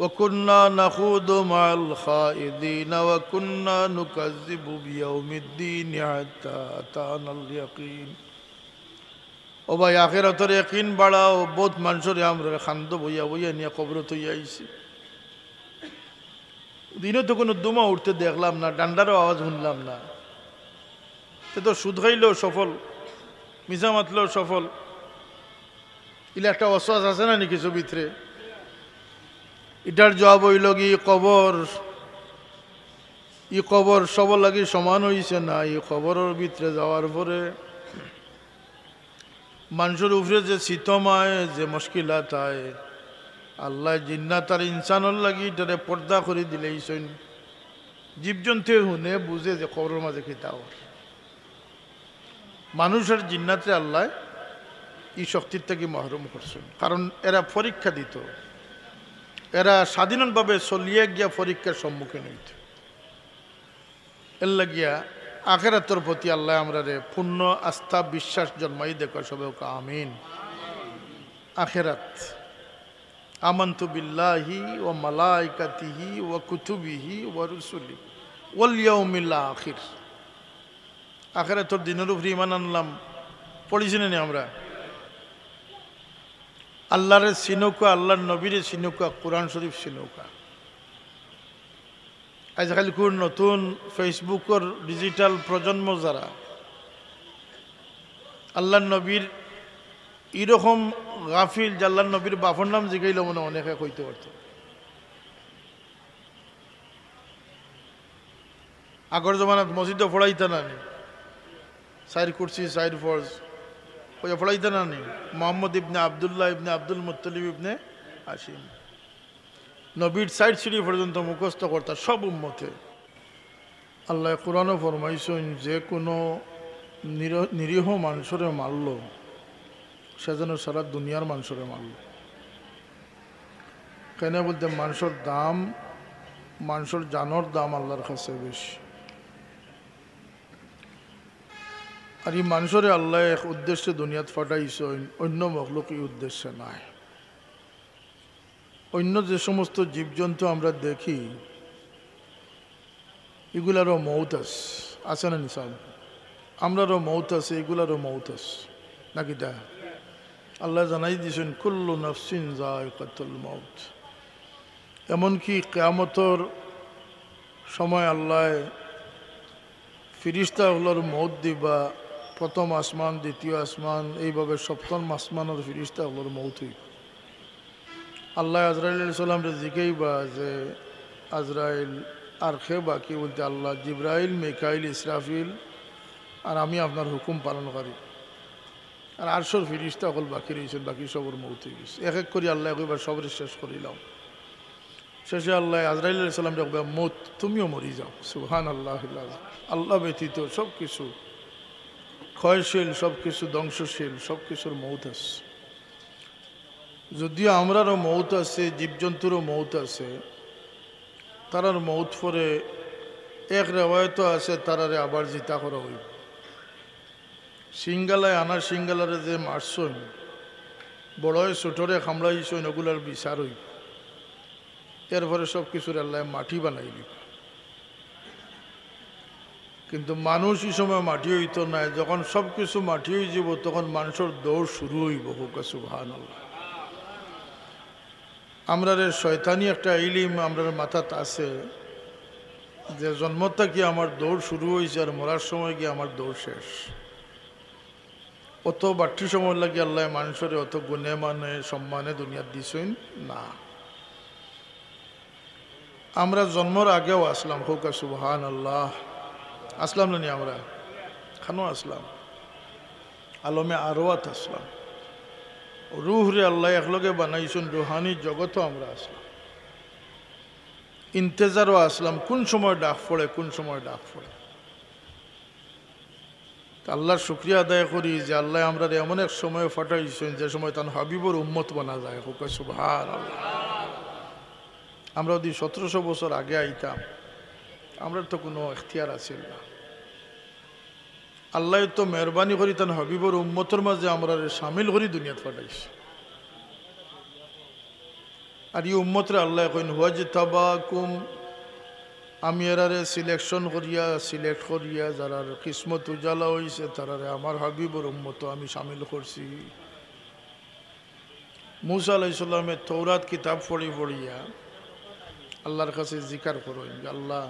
وكنا نخوض مع الخائضين وكنا نكذب بيوم الدين حتى أتانا اليقين ও ভাই আখিরাতের ইয়াকিন বাড়াও বহুত মানুষরে আমরা খান্দ বইয়া বইয়া নিয়ে কবরত হইয়া আইছি দিনে তো কোনো দুমা উঠতে দেখলাম না ডান্ডারও আওয়াজ শুনলাম না সে তো সুদ খাইলেও সফল মিশা মাতলেও সফল ইলে একটা অশ্বাস আছে না কিছু ভিতরে এটার জবাব হইল কি কবর সবর লাগি সমান হইছে না এই কবরের ভিতরে যাওয়ার পরে মানুষের উপরে যে শীতমায় যে মুশকিলাত আয় আল্লাহ জিন্নাত আর ইনসানের লাগি এটারে পর্দা করে দিলেই শোন জীবজন্তু শুনে বুঝে যে কবরের মাঝে খিতাও মানুষের জিন্নাতে আল্লাহ এই শক্তির থেকে মাহরুম করছেন কারণ এরা পরীক্ষা দিত এরা স্বাধীনভাবে চলিয়ে গিয়া পরীক্ষার সম্মুখীন হইত এর লাগিয়া আখিরাতের প্রতি আল্লাহ আমরা রে পূর্ণ আস্থা বিশ্বাস জন্মাই দেখো সবে আমিন আখিরাত আমানতু বিল্লাহি ওয়া মালাইকাতিহি ওয়া কুতুবিহি ওয়া রুসুলি ওয়াল ইয়াউমিল আখির আখিরাতের দিনের উপরে ঈমান আনলাম পড়িছি না আমরা আল্লাহর সিনৌকা আল্লাহর নবীর সিনৌকা কোরআন শরীফ সিনৌকা আজকাল কোন নতুন ফেসবুকের ডিজিটাল প্রজন্ম যারা আল্লাহর নবীর এরকম গাফিল যে আল্লাহর নবীর বাপর নাম জিগাইল মনে অনেকে কইতে পারত আগর জমানাত মসজিদে পড়াইতে না সাইর কুরসি সাইর ফরজ ওই পড়াইতে না মোহাম্মদ ইবনে আবদুল্লাহ ইবনে আব্দুল মুত্তালিব ইবনে হাশিম নবীর সাইড সিঁড়ি পর্যন্ত মুখস্থ করতা সব উম্মতে আল্লাহ কোরআনও ফরমাইছেন যে কোনো নিরীহ মানুষরে মারল সে যেন সারা দুনিয়ার মানুষরে মারল কেন বলতে মানুষের দাম মানুষের জানোর দাম আল্লাহর কাছে বেশি আর এই মানুষরে আল্লাহ এক উদ্দেশ্যে দুনিয়াত ফাটাইছে অন্য মখলুক এই উদ্দেশ্যে নাই অন্য যে সমস্ত জীবজন্তু আমরা দেখি এগুলারও মৌত আছে না নিসাব আমরারও মৌত আছে এগুলারও মৌত আছে নাকি তা আল্লাহ জানাই দিয়েছেন কুল্লু নাফসিন যায়কাতুল মাউত এমনকি কিয়ামতের সময় আল্লাহ ফিরিস্তাগুলোর মৌত দিবা প্রথম আসমান দ্বিতীয় আসমান এইভাবে সপ্তম আসমানের ফিরিস্তাগুলোর মৌত হইব আল্লাহ আজরাইল সাল্লামরে জিজ্ঞাইবা যে আজরাইল আর খে বাকি বলতে আল্লাহ জিব্রাইল মিকাইল ইসরাফিল আর আমি আপনার হুকুম পালন করি আর আরশোর ফিরিস্তা হল বাকি রয়েছেন বাকি সবর মৌত হয়ে গেছে এক এক করে আল্লাহ একবার সবরে শেষ করিলাম শেষে আল্লাহ আজরাইল সাল্লাম রাখবে মৌত তুমিও মরি যাও সুবহান আল্লাহ আল্লাহ ব্যতীত সব কিছু ক্ষয়শীল সব কিছু ধ্বংসশীল সব কিছুর মৌত আছে যদিও আমরারও মৌত আছে জীবজন্তুরও মৌত আছে তারার মৌত পরে এক রেওয়ায়ত আছে তারারে আবার জিতা করা হইব সিঙ্গালায় আনার সিঙ্গালারে যে মারছইন বড়য় ছোটরে খামড়াইছইন ওগুলার বিচার হইব এরপরে সব কিছুর আল্লাহ মাটি বানাই দিব কিন্তু মানুষ এই সময় মাটি হইত না যখন সব কিছু মাটি হয়ে যাব তখন মানুষের দৌড় শুরু হইব হুকা সুবহানাল্লাহ আমরা শয়তানি একটা ইলিম আমরা মাথাত আছে যে জন্মটা কি আমার দৌড় শুরু হয়েছে আর মরার সময় গিয়ে আমার দৌড় শেষ অত বাড়তি সময় লাগে আল্লাহ মানুষের অত গুণে মানে সম্মানে দুনিয়ার দিছেন না আমরা জন্মর আগেও আসলাম হুকা সুবহানাল্লাহ আসলাম না নি আমরা খানো আসলাম আলমে আরওয়াত আসলাম রুহ রে আল্লাহ একলগে বানাইছেন রুহানি জগতও আমরা আসলাম ইন্তেজারও আসলাম কোন সময় ডাক পড়ে কোন সময় ডাক পড়ে আল্লাহর শুকরিয়া আদায় করি যে আল্লাহ আমরা এমন এক সময় ফাটাইছেন যে সময় তার হাবিবর উম্মত বানা যায় হুকা সুবহানাল্লাহ আমরা যদি 1700 বছর আগে আইতাম আমরা তো কোনো এখতিয়ার আছিল না আল্লাহ তো মেহরবানি করি তান হাবিবর উম্মতর মাঝে আমরা সামিল করি দুনিয়াত পাঠাইছে আর এই উম্মতরে আল্লাহ কইন ওয়াজতাবাকুম, আমি এরারে সিলেক্ট করিয়া যারার কিসমত উজালা হইছে তারারে আমার হাবিবর উম্মত আমি শামিল করছি। মুসা আলাইহিস সালামের তৌরাত কিতাব পড়িয়া আল্লাহর কাছে জিকার করেন, আল্লাহ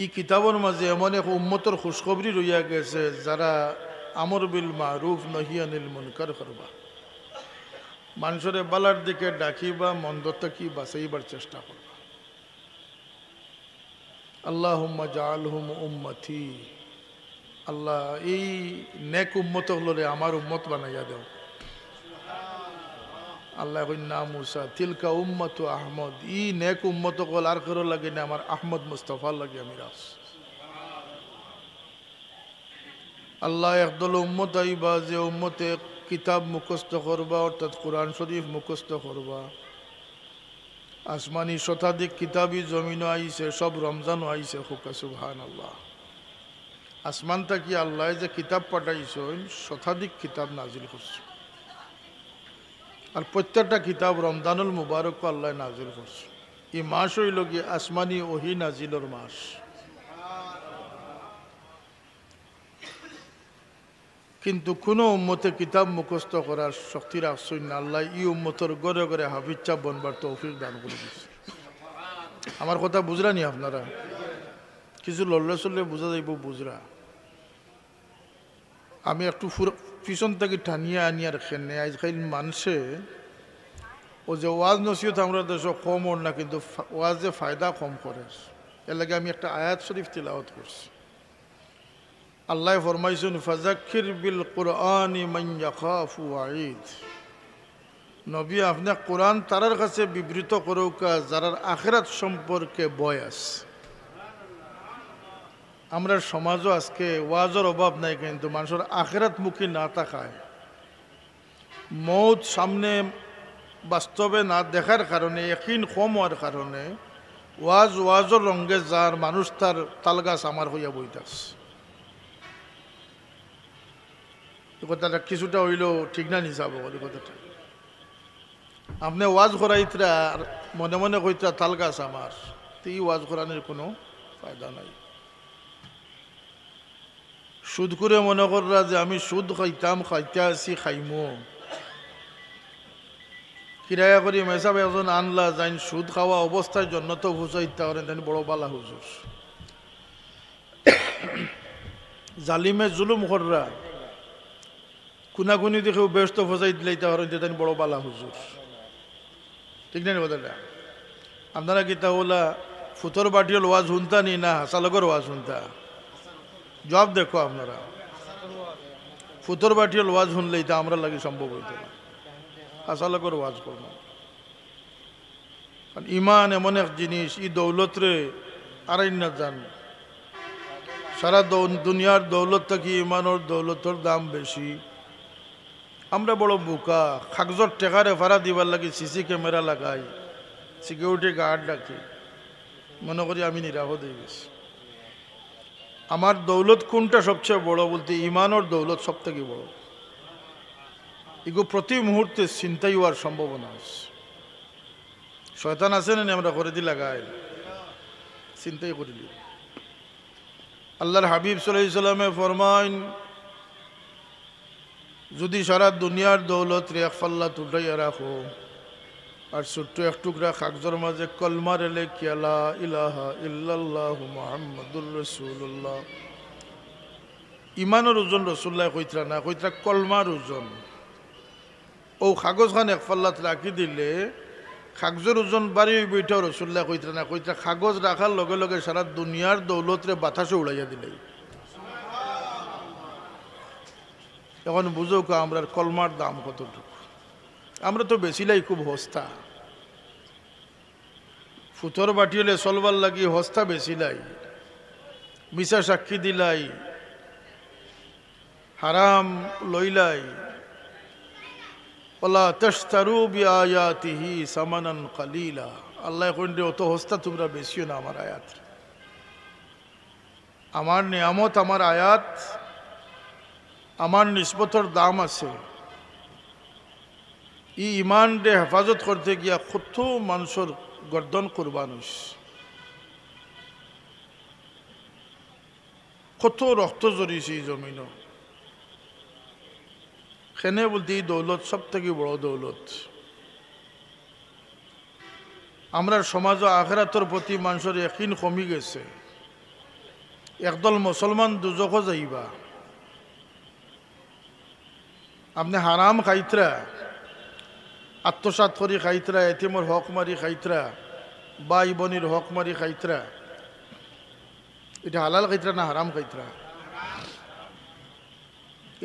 এই কিতাবের মাঝে এমন এক উম্মতর খুশখবরি রইয়া গেছে যারা আমর বিল মারুফ নহি আনিল মুনকার করবা, মানুষের বালার দিকে ডাকিবা, মন্দ থেকে বাঁচাইবার চেষ্টা করবা। আল্লাহুম্মা জাআলহুম উম্মতি, আল্লাহ এই নেক উম্মত হলরে আমার উম্মত বানাইয়া দেও। আল্লাহ কইনা মুসা তিলকা উম্মতু আহমদ, ই নেক উম্মত কল আর কারো লাগে না, আমার আহমদ মুস্তাফার লাগে আমি রাস। আল্লাহ একদল উম্মত আইবা যে উম্মতে কিতাব মুখস্থ করবা, অর্থাৎ কোরআন শরীফ মুখস্থ করবা। আসমানি শতাধিক কিতাবই জমিনও আইছে, সব রমজানও আইছে। খুকা সুবহানাল্লাহ। আসমান থাকি আল্লাহ যে কিতাব পাঠাইছেন শতাধিক কিতাব নাজিল করছে, আর প্রত্যেকটা কিতাব রমজানুল মুবারক আল্লাহ নাজিল করছে। এই মাস হইল কি আসমানি ওহি নাজিলর মাস। কিন্তু কোনো উম্মতে কিতাব মুখস্থ করার শক্তি রাখছেন না। আল্লাহ ই উম্মতর গড়ে গড়ে হাফিজ চাপ বনবার তৌফিক দান করে দিচ্ছে। আমার কথা বুঝরা নি আপনারা? কিছু লড়লে চললে বোঝা যাইব বুঝরা। আমি একটু পিছন থেকে টানিয়া আনিয়া রেখে নেই। আজকাল মানুষে ও যে ওয়াজ নসিহত আমরা দেশ কম ওর না, কিন্তু ওয়াজে ফায়দা কম করে। এর লাগে আমি একটা আয়াত শরীফ তিলাওয়াত করছি। আল্লাহ ফরমাইছেন ফাযাক্কির বিল কুরআনি মান ইয়াখাফু ওয়াঈদ, নবী আপনি কোরআন তারার কাছে বিবৃত করুকা যারার আখিরাত সম্পর্কে ভয় আছে। আমরা সমাজও আজকে ওয়াজের অভাব নাই, কিন্তু মানুষের আখিরাত মুখী না থাকায়, মৌত সামনে বাস্তবে না দেখার কারণে, একিন কম হওয়ার কারণে ওয়াজের রঙ্গে যার মানুষ তার তালগাছ আমার হইয়া বইতাছে। কথাটা কিছুটা হইলেও ঠিক না নিচাব এই কথাটা। আপনি ওয়াজ করাইতরা আর মনে মনে কইতরা তাল গাছ আমার, তো এই ওয়াজ করানোর কোনো ফায়দা নাই। সুদ করে মনে কররা যে আমি সুদ খাইতাম, খাইতে আসি, খাইমো। কিরায়া করি মেসাব একজন আনলা যাইন সুদ খাওয়া অবস্থার জন্য তো হুসাইতে পারেন, তেন বড় বালা হুজুর। জালিমে জুলুম কররা কুনাকুনি দেখেও ব্যস্ত ফসাই দিলাইতে পারেন, তেন বড় বালা হুজুর। ঠিক না কথাটা? আপনারা কি তাহলে ফুতর বাটিয়াল ওয়াজ শুনতা নি না হাসালগর ওয়াজ শুনতা? জবাব দেখো আপনারা। ফুতর বাটিয়াল ওয়াজ শুনলেই তা আমরা লাগে সম্ভব হইত না, হাসালগর ওয়াজ করব। কারণ ইমান এমন এক জিনিস, ই দৌলতরে আরাই না জান। সারা দুনিয়ার দৌলত থাকি ইমানোর দৌলতর দাম বেশি। আমরা বড় বোকা, কাগজর টেকারে ভাড়া দিবার লাগে সিসি ক্যামেরা লাগাই, সিকিউরিটি গার্ড ডাকি, মনে করি আমি নিরাপদ হয়ে গেছি। আমার দৌলত কোনটা সবচেয়ে বড় বলতে ইমানোর দৌলত সব থেকে বড়। এগুলো প্রতি মুহূর্তে চিন্তাই হওয়ার সম্ভাবনা আছে। শয়তান আছে না আমরা করে দি লাগাই চিন্তাই করিলি। আল্লাহর হাবিব সাল্লাল্লাহু আলাইহি সাল্লামে ফরমাইন, যদি সারা দুনিয়ার দৌলত রে এক ফাল্লা তুটাইয়া রাখো আর ছোট্ট এক টুকরা কাগজের মাঝে কলমা রেলে কিয়ালা ইলাহা ইল্লাল্লাহু মুহাম্মাদুর রাসূলুল্লাহ, ইমানের ওজন রসুল্লাহ কইতরা না, কইতরা কলমার ওজন। ও কাগজ খান এক ফাল্লাত রাখি দিলে কাগজের ওজন বাড়ি বইটাও রসুল্লাহ কইতরা না, কইতরা কাগজ রাখার লগে লগে সারা দুনিয়ার দৌলতরে বাতাসে উড়াইয়া দিলে। এখন বুঝো কা আমরা কলমার দাম কতটুকু। আমরা তো বেশিলাই খুব হস্তা, ফুতর বাটিলে চলবার লাগি হস্তা বেশিলাই, মিশা সাক্ষী দিলাই, হারাম লইলাই। ওলা তাশতারু বিআয়াতিহি সামানান কালিলা, আল্লাহ কইন্ডে অত হস্তা তোমরা বেশিও না আমার আয়াত। আমার নিয়ামত, আমার আয়াত, আমার নিসবতর দাম আছে। ই ইমান রে হেফাজত করতে গিয়া কত মানুষের গর্দন কুরবান হইছে, কত রক্ত জড়িয়েছে এই জমিন। সেনে বলতে এই দৌলত সব থেকে বড় দৌলত। আমরা সমাজ ও আখিরাতের প্রতি মানুষের ইয়াকিন কমি গেছে। একদল মুসলমান দুজখও যাইবা, আপনি হারাম খাইতরা, আত্মসাৎ করি খাইতরা, এতিমর হক মারি খাইতরা, বাই বনির হক মারি খাইতরা, এটা হালাল খাইতরা না হারাম খাইতরা?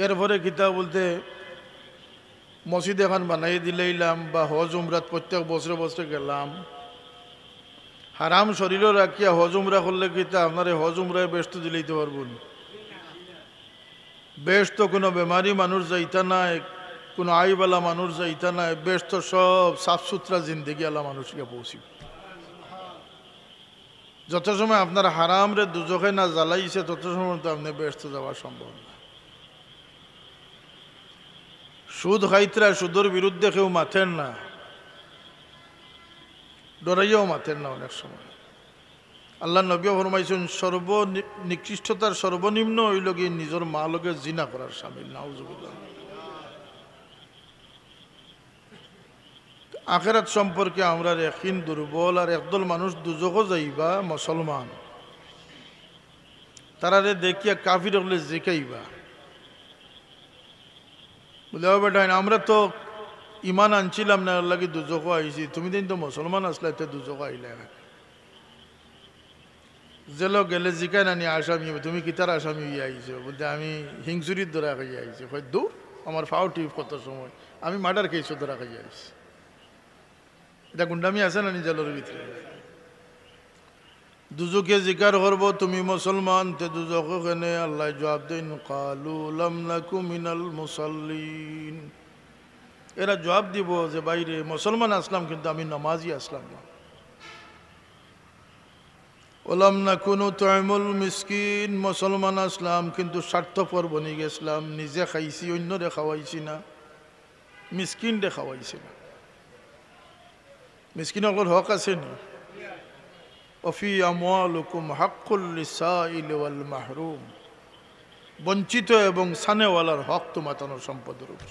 এরপরে কিতাব বলতে মসজিদ এখন বানাই দিলাম বা হজ উমরাত প্রত্যেক বছরে বছরে গেলাম, হারাম শরীরও রাখিয়া হজ উমরা করলে কিতা আপনার হজ উমরায় ব্যস্ত দিলেইতে পারবেন? বেশ তো কোনো বেমারি মানুষ যাইতা নাই, কোনো আইবালা মানুষ যাইতা নাই, বেশ তো সব সাফ সুতরা জিন্দগি আলা মানুষকে পৌঁছিব। যত সময় আপনার হারাম রে দুজখে না জ্বালাইছে তত সময় তো আপনি ব্যস্ত যাওয়া সম্ভব না। সুদ খাইতরা, সুদের বিরুদ্ধে কেউ মাথেন না, ডরাইয়াও মাথেন না অনেক সময়। আল্লাহ নবী ফরমাইছেন নিকৃষ্টতার সর্বনিম্ন হইল গিয়ে নিজের মা লগে জিনা করার শামিল। নাউজুবিল্লাহ। আখিরাত সম্পর্কে আমরা ইয়াকিন দুর্বল। আর একদল মানুষ দুজখও যাইবা মুসলমান, তারারে দেখিয়া কাফির হলে জিকাইবা, বলে ও বেটা আমরা তো ইমান আনছিলাম না, আল্লাহ কি দুজখও আইছি, তুমি দিন তো মুসলমান আসলে এতে দুজখও আইলে। জেলো গেলে জিকাই নানি আসামি, তুমি কিতার আসামি হইয়া আইছো? বলতে আমি হিংসুরির ধরা খাইয়া আইছি। হয় দূর, আমার ফাও টিপ কত সময়, আমি মার্ডার খেয়েছো ধরা খাইয়া আইছি। এটা গুন্ডামি আছে না নিজের ভিতরে? দুজকে জিকার করবো তুমি মুসলমান, তে দুজকে কেনে? আল্লাহ জবাব দেন কালু লাম নাকু মিনাল মুসাল্লিন। এরা জবাব দিব যে বাইরে মুসলমান আসলাম কিন্তু আমি নামাজি আসলাম না। ওলাম নাকু নুতইমুল মিসকিন, মুসলমান আসলাম কিন্তু স্বার্থপর বনি গেছিলাম, নিজে খাইছি অন্যরে খাওয়াইছি না, মিসকিন রে খাওয়াইছি না। মিসকিনের হক আছে নি? ওফি আমওয়ালুকুম হাক্কুল লিসাইল ওয়াল মাহরুম, বঞ্চিত এবং সানেওয়ালার হক তো মাতানোর সম্পদের উপর।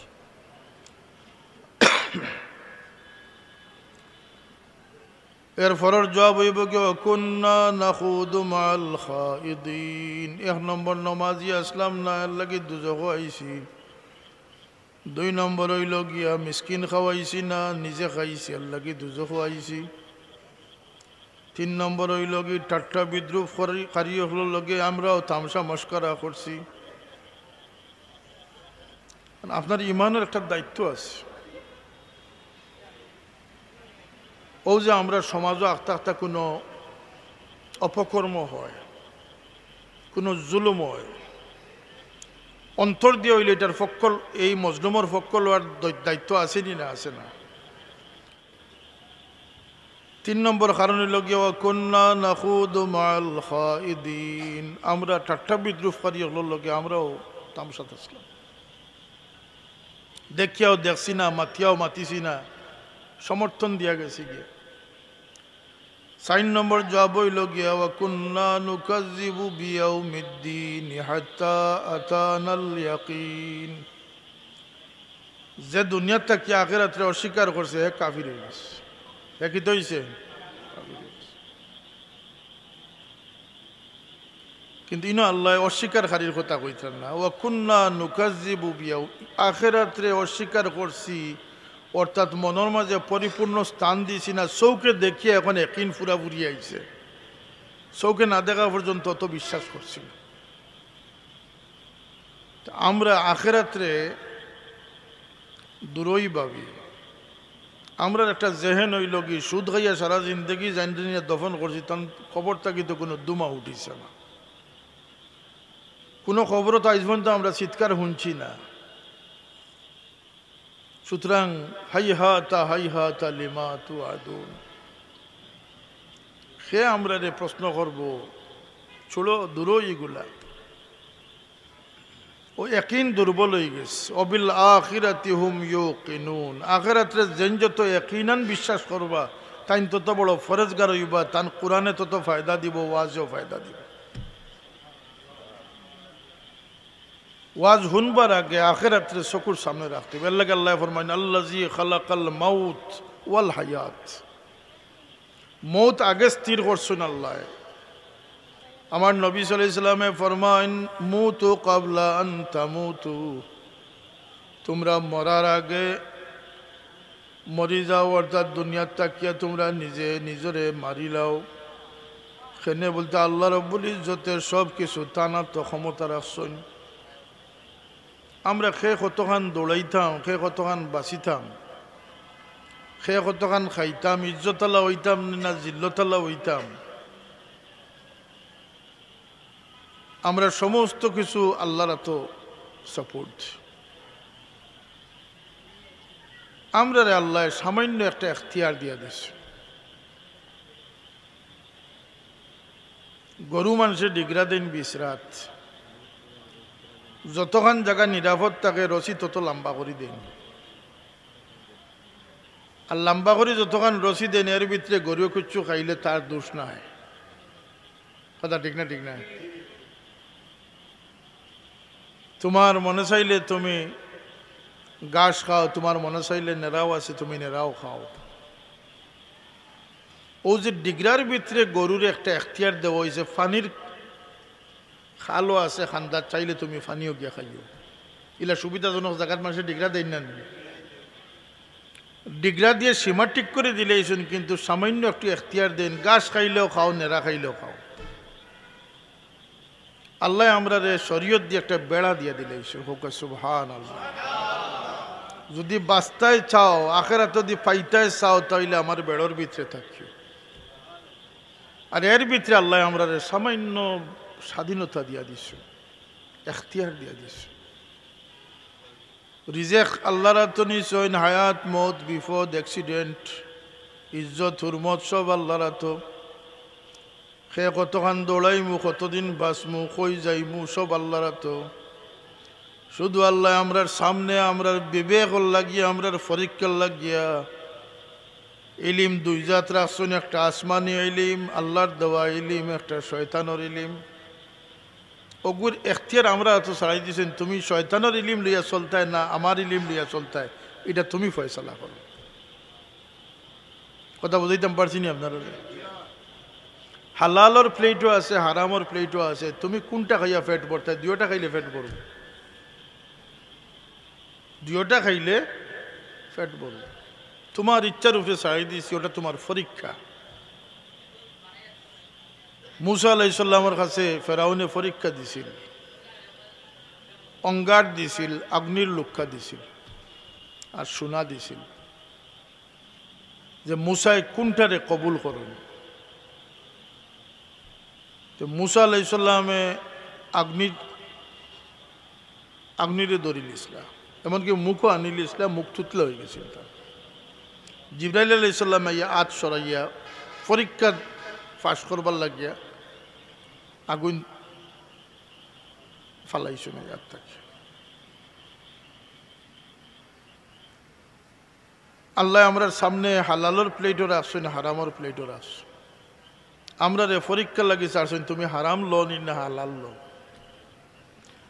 এর ফরর জবাব হইব কি কুন্না নাখুদু মাল খাইদিন। এক নম্বর নমাজি আসলাম না, এর লাগি দুজখ আইছি। দুই নম্বর হইল গিয়া মিসকিন খাওয়াইছি না, নিজে খাইছি, এর লাগি দুজখ আইছি। তিন নম্বর হইল কি ঠাট্টা বিদ্রুপ কারিয়ে হলো লগে আমরাও তামসা মস্করা করছি। আপনার ইমানের একটা দায়িত্ব আছে। ও যে আমরা সমাজও আখতা আখতা কোনো অপকর্ম হয়, কোনো জুলুম হয়, অন্তর দিয়ে হইলে এটার ফক্কল, এই মজলুমর ফক্কল হওয়ার দায়িত্ব আসেনি না? আছে না? তিন নম্বর কারণ হইল গিয়া কুন্না নাখুদু মাল খাইদিন, আমরা ঠাট্টা বিদ্রুপকারী হলো লগে আমরাও তামসাত আসলাম। দেখিয়াও দেখছি না, মাতিয়াও মাতিছি না, সমর্থন দিয়া গেছি গিয়ে। 4 নম্বর জবাব হইল গিয়া কুন্না নুকাজ্জিবু বিয়াউমিদ্দিন হাত্তা আতানাল ইয়াকিন, যে দুনিয়ার থেকে আখিরাতরে অস্বীকার করছে হে কাফির হয়ে গেছে। হে কি হইছে? কিন্তু ইনো আল্লাহ অস্বীকারীর কথা কইতেন না। ওয়া কুন্না নুকাজ্জিবু বিয়াউ, আখিরাতরে অস্বীকার করছি অর্থাৎ মনের মাঝে পরিপূর্ণ স্থান দিছি না, চৌকে দেখিয়ে এখন একিন পুরাপুরি আইছে, চৌকে না দেখা পর্যন্ত অত বিশ্বাস করছি না। আমরা আখিরাতরে দূরই ভাবি। আমরা একটা জেহেন হইল কি সুদ খাইয়া সারা জিন্দগি জানিয়ে দফন করছি, তখন খবর থাকি তো কোনো দুমা উঠিছে না, কোনো খবরও তো আজ পর্যন্ত আমরা চিৎকার শুনছি না। সুতরাং হাইহাতা লিমা তুআদুন, সে আমরা রে প্রশ্ন করব, ছোড়ো দূরও এগুলা। ও ইয়াকিন দুর্বল হয়ে গেছে। অবিল আখিরাতি হুম ইউকিনুন, আখিরাতে যেন যত ইয়াকিনান বিশ্বাস করবা তাই তত বড় ফরজগার হইবা, তান কোরআনে তত ফায়দা দিব, ওয়াজেও ফায়দা দিব। ওয়াজ শুনবার আগে আখিরাতে চকুর সামনে রাখতে হবে। আল্লাহ আল্লাহ ফরমাইন আল্লাযী খালাকাল মাউত ওয়াল হায়াত, মৌত আগে স্থির করছেন আল্লাহ। আমার নবী সাল্লাল্লাহু আলাইহি ওয়াসাল্লামে ফরমাইন মুতু ক্বাবলা আন তামুতু, তোমরা মরার আগে মরি যাও, অর্থাৎ দুনিয়ার তাকিয়া তোমরা নিজে নিজরে মারি লাও। সেনে বলতে আল্লাহ রব্বুল ইজ্জতের সব কিছু টানার তো ক্ষমতা রাখছেন। আমরা খে কতখান দৌড়াইতাম, খে কতখান বাঁচিতাম, খে কতখান খাইতাম, ইজ্জতালা হইতাম না জিল্লতালা হইতাম, আমরা সমস্ত কিছু আল্লাহর তো সাপোর্ট। আমরা রে আল্লাহ সামান্য একটা এখতিয়ার দিয়া দিছে। গরু মানুষের ডিগরা দিন 20 রাত, যতখান জায়গা নিরাপদ থাকে রশি তত লম্বা করে দেন, আর লম্বা করে যতখান রশি দেন এর ভিতরে গরু কুচ্ছু খাইলে তার দোষ নাই। কথা ঠিক না? ঠিক না? তোমার মনে চাইলে তুমি ঘাস খাও, তোমার মনে চাইলে নেড়াও আছে তুমি নেড়াও খাও। ও যে ডিগরার ভিতরে গরুর একটা এখতিয়ার দেওয়া হয়েছে, পানির খালও আছে, খান্দার চাইলে তুমি পানিও গিয়া খাইও। ইলা সুবিধাজনক জায়গার মানুষের ডিগরা দেন না, ডিগরা দিয়ে সীমা ঠিক করে দিলেইছেন, কিন্তু সামান্য একটু এখতিয়ার দেন, ঘাস খাইলেও খাও, নেড়া খাইলেও খাও। আল্লাহ আমরা রে শরীয়ত দিয়ে একটা বেড়া দিয়ে দিলেইছে। হোক সুবহানাল্লাহ। যদি বাস্তায় চাও, আখেরাত যদি পাইতায় চাও, তাইলে আমার বেড়ার ভিতরে থাকিও। আর এর ভিতরে আল্লাহ আমরা সামান্য স্বাধীনতা দিয়া দিস, এখতিয়ার দিয়া দিস। রিজেক আল্লাহ রাতনি সইন, হায়াত মত বিপদ অ্যাক্সিডেন্ট ইজ্জত হুরমত সব আল্লাহ রাত। সে কতখান দৌড়াইমু, কতদিন বাঁচমু, কই যাইমু সব আল্লাহ রাত। শুধু আল্লাহ আমরার সামনে আমরার বিবেক লাগিয়া, আমরার পরীক্ষা লাগিয়া ইলিম দুই জাত রাখছেন, একটা আসমানি ইলিম আল্লাহর দেওয়া ইলিম, একটা শয়তানের ইলিম। ওগুর এখতিয়ার আমরা এত ছাড়াই দিয়েছেন, তুমি শয়তানের ইলিম লইয়া চলতায় না আমার ইলিম লইয়া চলতায়, এটা তুমি ফয়সালা করো। কথা বুঝাইতাম পারছি নি আপনারা? হালালর প্লেটও আছে, হারামর প্লেটও আছে, তুমি কোনটা খাইয়া ফেট ভরতায়? দুইটা খাইলে ফেট ভরো, দুইটা খাইলে ফেট ভরো। তোমার ইচ্ছার উপরে ছাড়াই দিয়েছি, ওটা তোমার পরীক্ষা। মুসা আলাইহিস সালামের কাছে ফেরাউনে পরীক্ষা দিছিল, অঙ্গার দিছিল, অগ্নির লক্ষা দিছিল, আর সোনা দিছিল যে মুসায় কোনটারে কবুল করুন। তো মুসা আলাইহিস সালামে আগ্নিরে ধরিল ইসলাম, এমনকি মুখও আনিল ইসলাম, মুখ থুতলে হয়ে গেছিল তার। জিবরাইল আলাইহিস সালাম আজ সরাইয়া পরীক্ষা ফাঁস করবার লাগিয়া আগুন ফালাইছো না আর থাকে। আল্লাহ আমরার সামনে হালালর প্লেটও রাখছেন, হারামর প্লেটও রাখছ। আমরা রে পরীক্ষা লাগি চাচ্ছেন, তুমি হারাম লো নি না হালাল লো।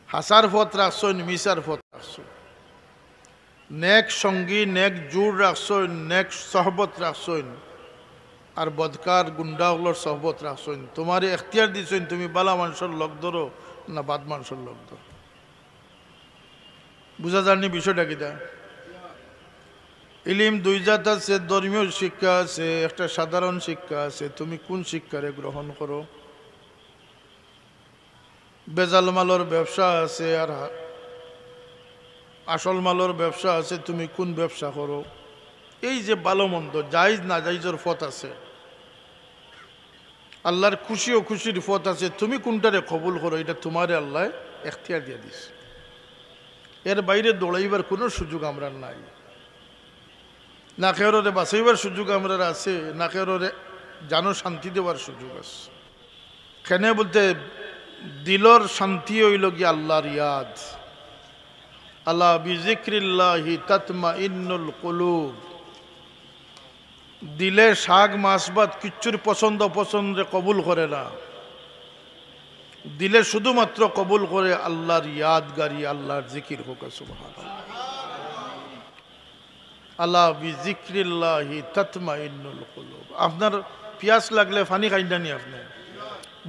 হাসার পথ রাখছেন, মিসার পথ রাখছেন, নেক সঙ্গী নেক জুড় রাখছেন, নেক সহবত রাখছেন, আর বদকার গুন্ডাগুলোর সহবত রাখছেন। তোমার এখতিয়ার দিচ্ছেন, তুমি বালা মানুষের লোক ধরো না বাদ মানুষের লোক ধরো। বুঝা যাননি বিষয়টা কিটা? ইলিম দুই জাত আছে, ধর্মীয় শিক্ষা আছে, একটা সাধারণ শিক্ষা আছে। তুমি কোন শিক্ষারে গ্রহণ করো? বেজাল মালর ব্যবসা আছে আর আসল মালর ব্যবসা আছে, তুমি কোন ব্যবসা করো? এই যে ভালো মন্দ জায়েজ না জায়েজের পথ আছে, আল্লাহর খুশি ও খুশির পথ আছে, তুমি কোনটারে কবুল করো এটা তোমারে আল্লাহ এখতিয়ার দিয়ে দিস। এর বাইরে দৌড়াইবার কোনো সুযোগ আমরা নাই, না কেউরে বাঁচাইবার সুযোগ আমরা আছে, না কেউরে জানো শান্তি দেওয়ার সুযোগ আছে। কেন বলতে দিলর শান্তি হইল গিয়ে আল্লাহর ইয়াদ, আলা বিযিক্রিল্লাহি তাতমাইন্নুল কুলুব। দিলে শাক মাছ ভাত কিচ্ছুর পছন্দে কবুল করে না, দিলে শুধুমাত্র কবুল করে আল্লাহর ইয়াদগারি, আল্লাহর জিকির হোক। সুবহানাল্লাহ। আলা বিযিক্রিল্লাহি তাতমাইন্নুল কুলুব। আপনার পিয়াস লাগলে পানি খাইন না, আপনি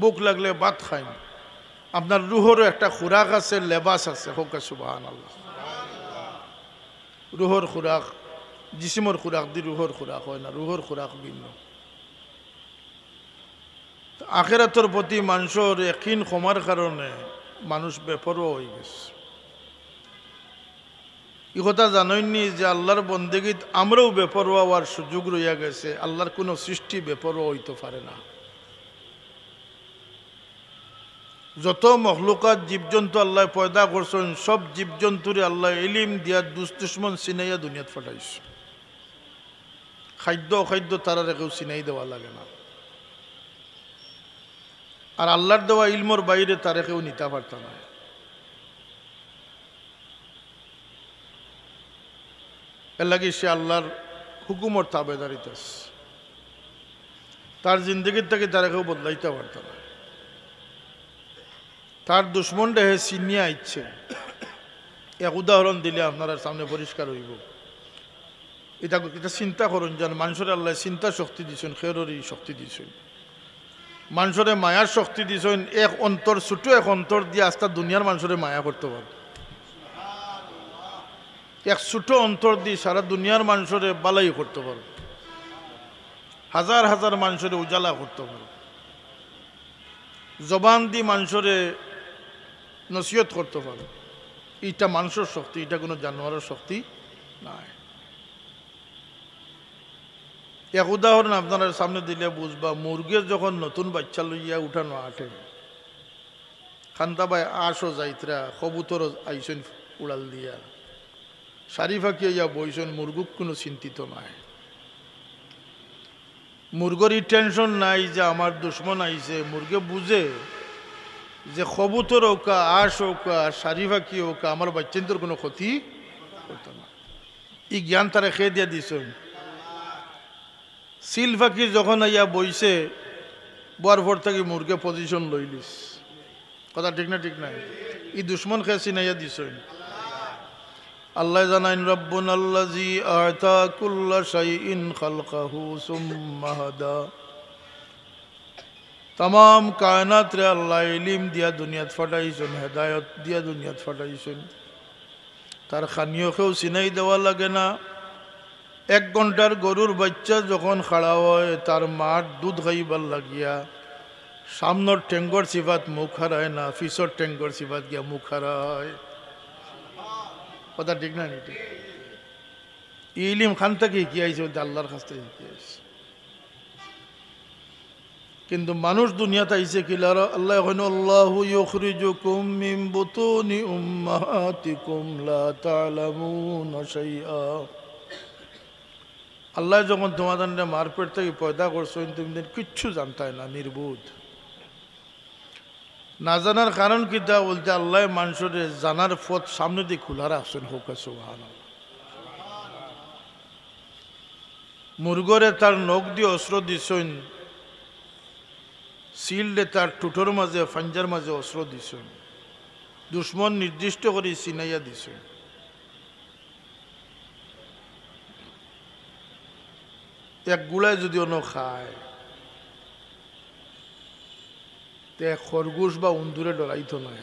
বুক লাগলে ভাত খাইন। আপনার রুহরও একটা খুরাক আছে, লেবাস আছে, হোক সুবহানাল্লাহ। রুহর খুরাক, জিসিমর খুরাক দি রুহর খুরাক হয় না, রুহর খুরাক ভিন্ন। আখিরাতের প্রতি মানুষের ইয়াকিন কমার কারণে মানুষ বেপরোয়া হয়ে গেছে। এই কথা জানেননি যে আল্লাহর বন্দেগীত আমরাও বেপরোয়া হওয়ার সুযোগ রইয়া গেছে। আল্লাহর কোনো সৃষ্টি বেপরোয়া হইতে পারে না। যত মখলুকাত জীবজন্তু আল্লাহ পয়দা করছেন, সব জীবজন্তুরে আল্লাহ ইলিম দিয়া দুশ্মন চিনাইয়া দুনিয়াত ফাটাইছে। খাদ্য অখাদ্য তারা কেউ চিনাই দেওয়া লাগে না। আর আল্লাহর দেওয়া ইলমর বাইরে তারা কেউ নিতে পারত না। এর লাগে সে আল্লাহর হুকুমর তাবেদারিতে আছে। তার জিন্দগির থেকে তারা কেউ বদলাইতে পারত না। তার দুশ্মনটা হে চিনিয়া ইচ্ছে। এক উদাহরণ দিলে আপনার সামনে পরিষ্কার হইব। এটা চিন্তা করুন, যেন মানুষের আল্লাহ চিন্তা শক্তি দিছেন, খেররি শক্তি দিছেন, মানুষরে মায়ার শক্তি দিছেন। এক অন্তর, ছোট এক অন্তর দিয়ে আস্তা দুনিয়ার মানুষরে মায়া করতে পারবে। এক ছোট অন্তর দিয়ে সারা দুনিয়ার মানুষরে বালাই করতে পারবে, হাজার হাজার মানুষরে উজালা করতে পারবে। জবান দিয়ে মানুষরে নসিহত করতে পারবে। এটা মানুষের শক্তি, এটা কোনো জানোয়ারের শক্তি নাই। এক উদাহরণ আপনারা সামনে দিলে বুঝবা। মুরগির যখন নতুন বাচ্চা লইয়া উঠানো আটে, খান্তা ভাই আশো যাইতরা কবুতর আইসেন উড়াল দিয়া, সারি ফাঁকি ইয়া বইছেন, মুরগুক কোনো চিন্তিত নাই। মুরগরই টেনশন নাই যে আমার দুশ্মন আইছে। মুরগে বুঝে যে কবুতর হোকা, আশ হোকা, সারি ফাঁকি হোকা, আমার বাচ্চাদের কোনো ক্ষতি করতো না। এই জ্ঞান তারা খেয়ে দিয়া দিছেন। সিল ফাঁকি যখন আইয়া বইছে, বর ভর থেকে মুরগে পজিশন লইলিস। কথা ঠিক না? ঠিক নাই? এই দুশ্মন খেয়ে চিনাইয়া দিছেন। আল্লাহ জানাইন, রব্বুনাল্লাযী আ'তা কুল্লা শাইইন খালকাহু সুম্মা হাদা। तमाम कायनात रे अल्लाह इलिम दिया दुनियात फटाइছেন, হেদায়েত দিয়া দুনিয়াত ফাটাইছেন। তার খানিয়কেও চিনাই দেওয়া লাগে না। 1 ঘন্টার গরুর বাচ্চা যখন খাড়া হয়, তার মার দুধ খাইবার লাগিয়া সামনের টেঙ্গর সিফাত মুখ হারায় না, পিছর টেঙ্গর সিফাত গিয়া মুখ হারায়। কথা ঠিক না? ইলিম খান থেকে কি আইছে? আল্লাহর কাছ থেকে কি আইছে। কিন্তু মানুষ দুনিয়াতে আইছে কি? আল্লাহ কইন, আল্লাহু ইউখরিজুকুম মিন বুতুনি উম্মাহাতিকুম লা তা'লামুনা শাইআ। আল্লাহ যখন তোমাদের মারপেট থেকে পয়দা করছেন, তুমি কিচ্ছু জানতাই না, নির্বুধ। না জানার কারণ কি? তা বলতে আল্লাহ মানুষের জানার পথ সামনে দিয়ে খোলা রাখছেন। হোক সুবহানাল্লাহ। মুরগরে তার নখ দিয়ে অস্ত্র দিছেন, সিলডে তার টুটোর মাঝে, ফাঞ্জার মাঝে অস্ত্র দিছেন। দুশ্মন নির্দিষ্ট করে চিনাইয়া দিছেন। এক গুলায় যদি অন্য খায়, তে খরগোশ বা উন্দুরে ডরাইতো নাই।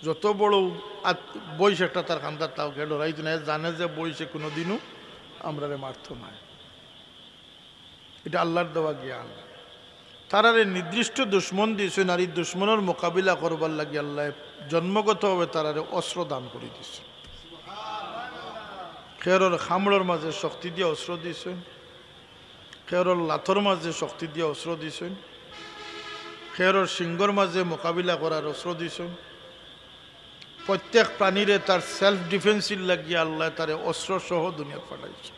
যত বড় বয়স একটা তার খান্দার, তাওকে ডরাইতো নাই। জানে যে বয়সে কোনোদিনও আমরা মারত নাই। এটা আল্লাহর দেওয়া জ্ঞান। তারারে নির্দিষ্ট দুশ্মন দিয়েছেন, আর এই দুশ্মনের মোকাবিলা করবার লাগে আল্লাহ জন্মগতভাবে তারারে অস্ত্র দান করে দিয়েছেন। খেরর খামড়ের মাঝে শক্তি দিয়ে অস্ত্র দিয়েছেন, খেরর লাথর মাঝে শক্তি দিয়ে অস্ত্র দিয়েছেন, খেরর সিংহর মাঝে মোকাবিলা করার অস্ত্র দিয়েছেন। প্রত্যেক প্রাণীরে তার সেলফ ডিফেন্সির লাগিয়ে আল্লাহ তারে অস্ত্র সহ দুনিয়া পাঠাইছে।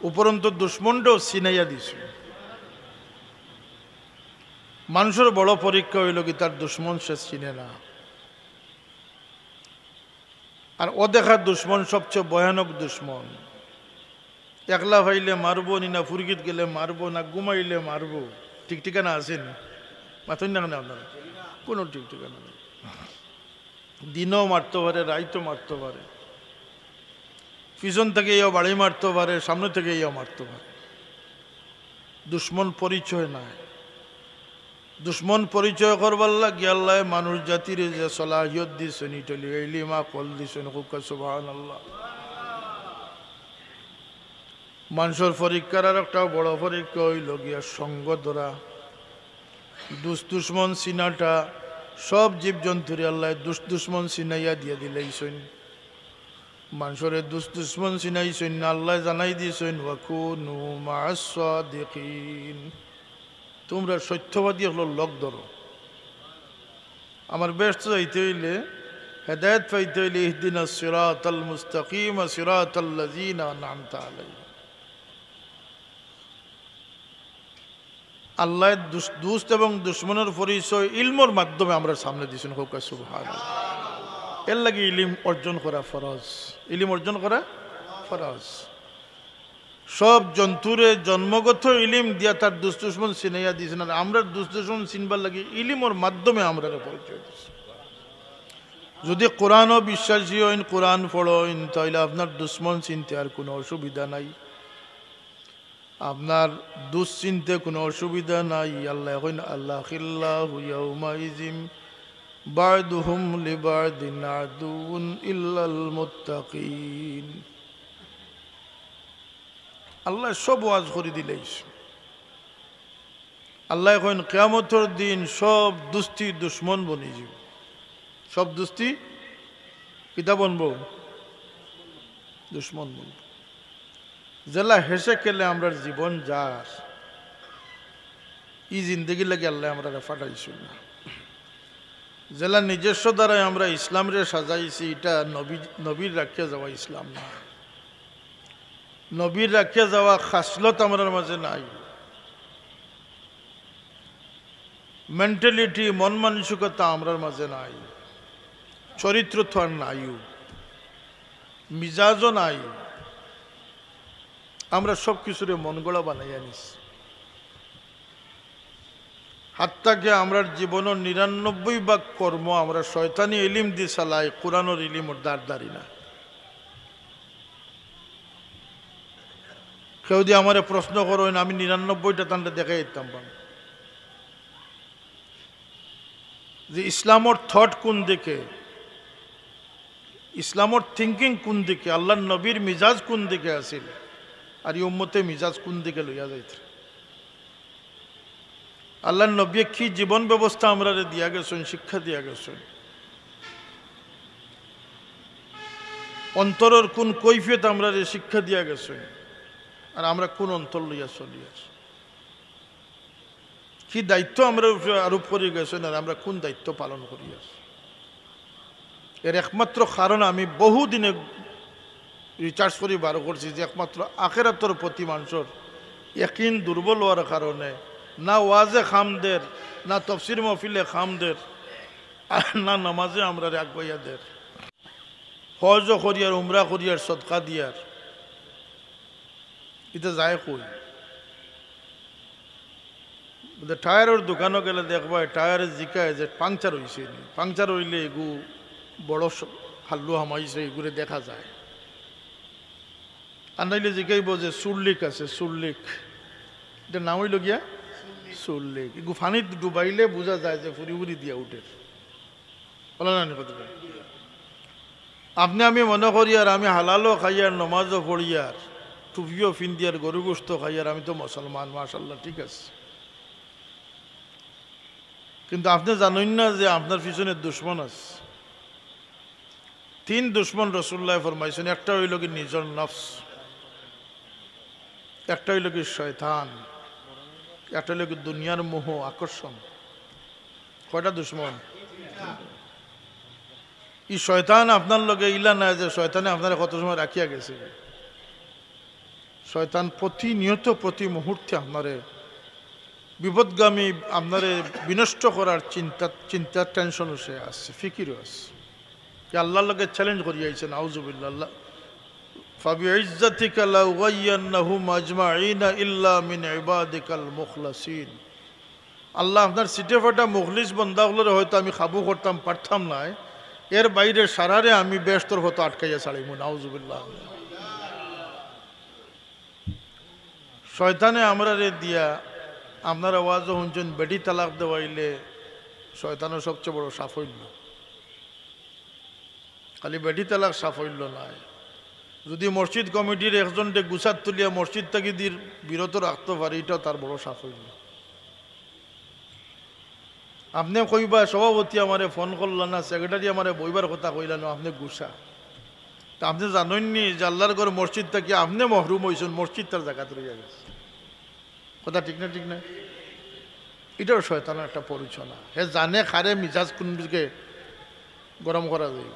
উপরন্ত দুশ্মনটাও চিনাইয়া দিয়েছেন। মানুষের বড় পরীক্ষা হইল কি? তার দুশ্মন সে চিনে না। আর অদেখা দুশ্মন সবচেয়ে ভয়ানক দুশ্মন। একলা ভাইলে মারবো না ফুরগিত গেলে মারবো না ঘুমাইলে মারবো, ঠিক ঠিকানা আসেনি? মাথুন না কেন আপনারা? কোনো ঠিক ঠিকানা নেই। দিনও মারতে পারে, রাইতও মারতে পারে, পিছন থেকে ইও বাড়ি মারতে পারে, সামনে থেকে ইও মারতে পারে। দুশ্মন পরিচয় নাই। দুশ্মন পরিচয় করবার লাগে আল্লাহ মানুষ জাতির যে সলাহিয়ত দিছেন, ইটলি ইলিমা কল দিছেন, সুবহানাল্লাহ। মানুষের পরীক্ষার আর একটা বড় পরীক্ষা হইল গিয়া সঙ্গ ধরা, দুশ্মন চিনাটা। সব জীবজন্তুরে আল্লাহ দুশ্মন চিনাইয়া দিয়ে দিলেইছেন। মানুষের দুশ্মন চিনাইছেন না, আল্লাহ জানাই দিয়েছেন ওয়াকুনু মা'আস সাদিকিন, তোমরা সত্যবাদী হলো লগ ধরো। আমার ব্যস্ত যাইতে হইলে, হেদায়েত পাইতে হইলে ইহদিনাস সিরাতাল মুস্তাকিম সিরাতাল্লাযীনা আন'আমতা আলাইহিম। আল্লাহ দুষ্ট এবং দুশ্মনের পরিচয় ইলমের মাধ্যমে আমরা সামনে দিয়েছেন। সুবহানাল্লাহ। এর লাগে ইলিম অর্জন করা ফরজ। ইলিম অর্জন করা ফরজ। সব জন্তুরে জন্মগত ইলিম দিয়া তার দুশ্মন চিনাইয়া দিয়েছেন, আর আমরা দুশ্মন চিনবার লাগে ইলিমের মাধ্যমে আমরা পরিচয় দিচ্ছি। যদি কোরআনও বিশ্বাসী হইন, কোরআন পড়েন, তাহলে আপনার দুশ্মন চিনতে আর কোনো অসুবিধা নাই, আপনার দুশ্চিন্তে কোনো অসুবিধা নাই। আল্লাহ কইন আল্লাহিল্লাহু ইয়াউমাইযিন বা'দুহুম লিবা'দিন আদুউন ইল্লাল মুত্তাকিন। আল্লাহ সব ওয়াজ করে দিলেইস। আল্লাহ কইন কিয়ামতের দিন সব দুস্তি দুশ্মন বনি যাব। সব দুস্তি কিতা বনবো? দুশ্মন বনবো। জেলা হেসে খেলে আমরা জীবন যার ই জিন্দগি লাগে আল্লাহ আমরা ফাটাইছিল না। জেলা নিজস্ব দ্বারাই আমরা ইসলাম রে সাজাইছি, এটা নবীর রাখিয়া যাওয়া ইসলাম না। নবীর রাখিয়া যাওয়া খাসলত আমার মাঝে নাই। মেন্টালিটি, মন মানসিকতা আমরার মাঝে নাই। চরিত্র তো আর নাই, মিজাজও নাই। আমরা সব কিছুরে মন গড়া বানাইয়া নিছি। হাত্তাকে আমরা জীবনের ৯৯ কর্ম আমরা শয়তানি ইলিম দিয়ে চালাই, কোরআনের ইলিমর দাঁড়ি না। কেউ দিয়ে আমার প্রশ্ন করেন, আমি ৯৯টা তান্ডে দেখাই দিতাম যে ইসলামর থট কোন দিকে, ইসলামর থিঙ্কিং কোন দিকে, আল্লাহর নবীর মিজাজ কোন দিকে আছিল, আর এই উম্মতে মিজাজ কোন দিকে লইয়া যাইতে। আল্লাহর নবী কি জীবন ব্যবস্থা আমরা দিয়া গেছেন, শিক্ষা দিয়া গেছেন। অন্তরের কোন কৈফিয়ত আমরা শিক্ষা দিয়া গেছেন, আর আমরা কোন অন্তর লইয়া চলি আছি। কি দায়িত্ব আমরা আরোপ করে গেছেন, আর আমরা কোন দায়িত্ব পালন করি আছি। এর একমাত্র কারণ আমি বহুদিনে রিচার্জ করে বার করছি যে একমাত্র আখিরাতের প্রতি মানুষের ইয়াকিন দুর্বল হওয়ার কারণে না ওয়াজে খামদের, না তফসির মহফিলে খামদের, আর না নামাজে আমরা রাখবাইয়াদের, হজ করিয়ার, উমরা করিয়ার, সদকা দিয়ার, এটা যায় কই। টায়ারের দোকানও গেলে দেখবা টায়ারে জিকায় যে পাংচার হয়েছে, পাংচার হইলে এগু বড় হাল্লু হামাইছে, এগুলো দেখা যায়। আর নাইলে জিকাইব যে সুরলিক আছে, সুরলিক, এটা নাম হইল গিয়া সুরলিক। এগু ফানিত ডুবাইলে বোঝা যায় যে ফুরি ফুরি দিয়া উঠে। বলো না কথা? আপনি আমি মনে করি আর আমি হালালও খাইয়ার, নমাজও পড়িয়ার, টুপিও ফিন্দিয়ার, গরু গোস্ত খাইয়ার, আমি তো মুসলমান, মাশাআল্লাহ, ঠিক আছে। কিন্তু আপনি জানেন না যে আপনার পিছনে দুশ্মন আছে। 3 দুশ্মন রাসূলুল্লাহ ফরমাইছেন। একটা হইল কি নিজের নফস, একটা হইল কি শয়তান, একটা হইল কি দুনিয়ার মোহ আকর্ষণ। কয়টা দুশ্মন? এই শয়তান আপনার লগে ইলা না যে শয়তানে আপনারা কত সময় রাখিয়া গেছে। শয়তান প্রতিনিয়ত, প্রতি মুহূর্তে আপনারে বিপদগামী, আপনারে বিনষ্ট করার চিন্তা টেনশনও সে আসছে, ফিকিরও আসছে। কি আল্লাহর লগে চ্যালেঞ্জ করিয়াছেন আউযুবিল্লাহ ফাবিইজ্জাতিকা লাউগাইয়ান্নাহুম আজমাইনা ইল্লা মিন ইবাদিকাল মুখলাসিন। আল্লাহ আপনার সিটে ফাটা মুখলিস বন্দাগুলোর হয়তো আমি খাবু করতাম পারতাম না, এর বাইরে সারারে আমি বেস্তর হতো আটকাইয়া ছাড়িমু নাউযুবিল্লাহ। শয়তানে আমরা রে দিয়া আপনার আওয়াজও শুনছেন বেটি তালাক দেওয়াইলে শয়তানের সবচেয়ে বড় সাফল্য। খালি বেটি তালাক সাফল্য নাই, যদি মসজিদ কমিটির একজনকে গুছাত তুলিয়া মসজিদ থেকে বিরত রাখতে পারি এটাও তার বড় সাফল্য। আপনি কইবা সভাপতি আমারে ফোন করলেন না, সেক্রেটারি আমারে বইবার কথা কইলেন, আপনি গুছা। তা আপনি জানেননি যে আল্লাহর ঘর মসজিদ থেকে আপনি মহরুম হয়েছেন, মসজিদ তার জায়গাতে রয়ে গেছে। কথা ঠিক না? ঠিক না? এটাও শয়তানের একটা পরিচয় না। হে জানে খারে মিজাজ কোন দিকে গরম করা যায়।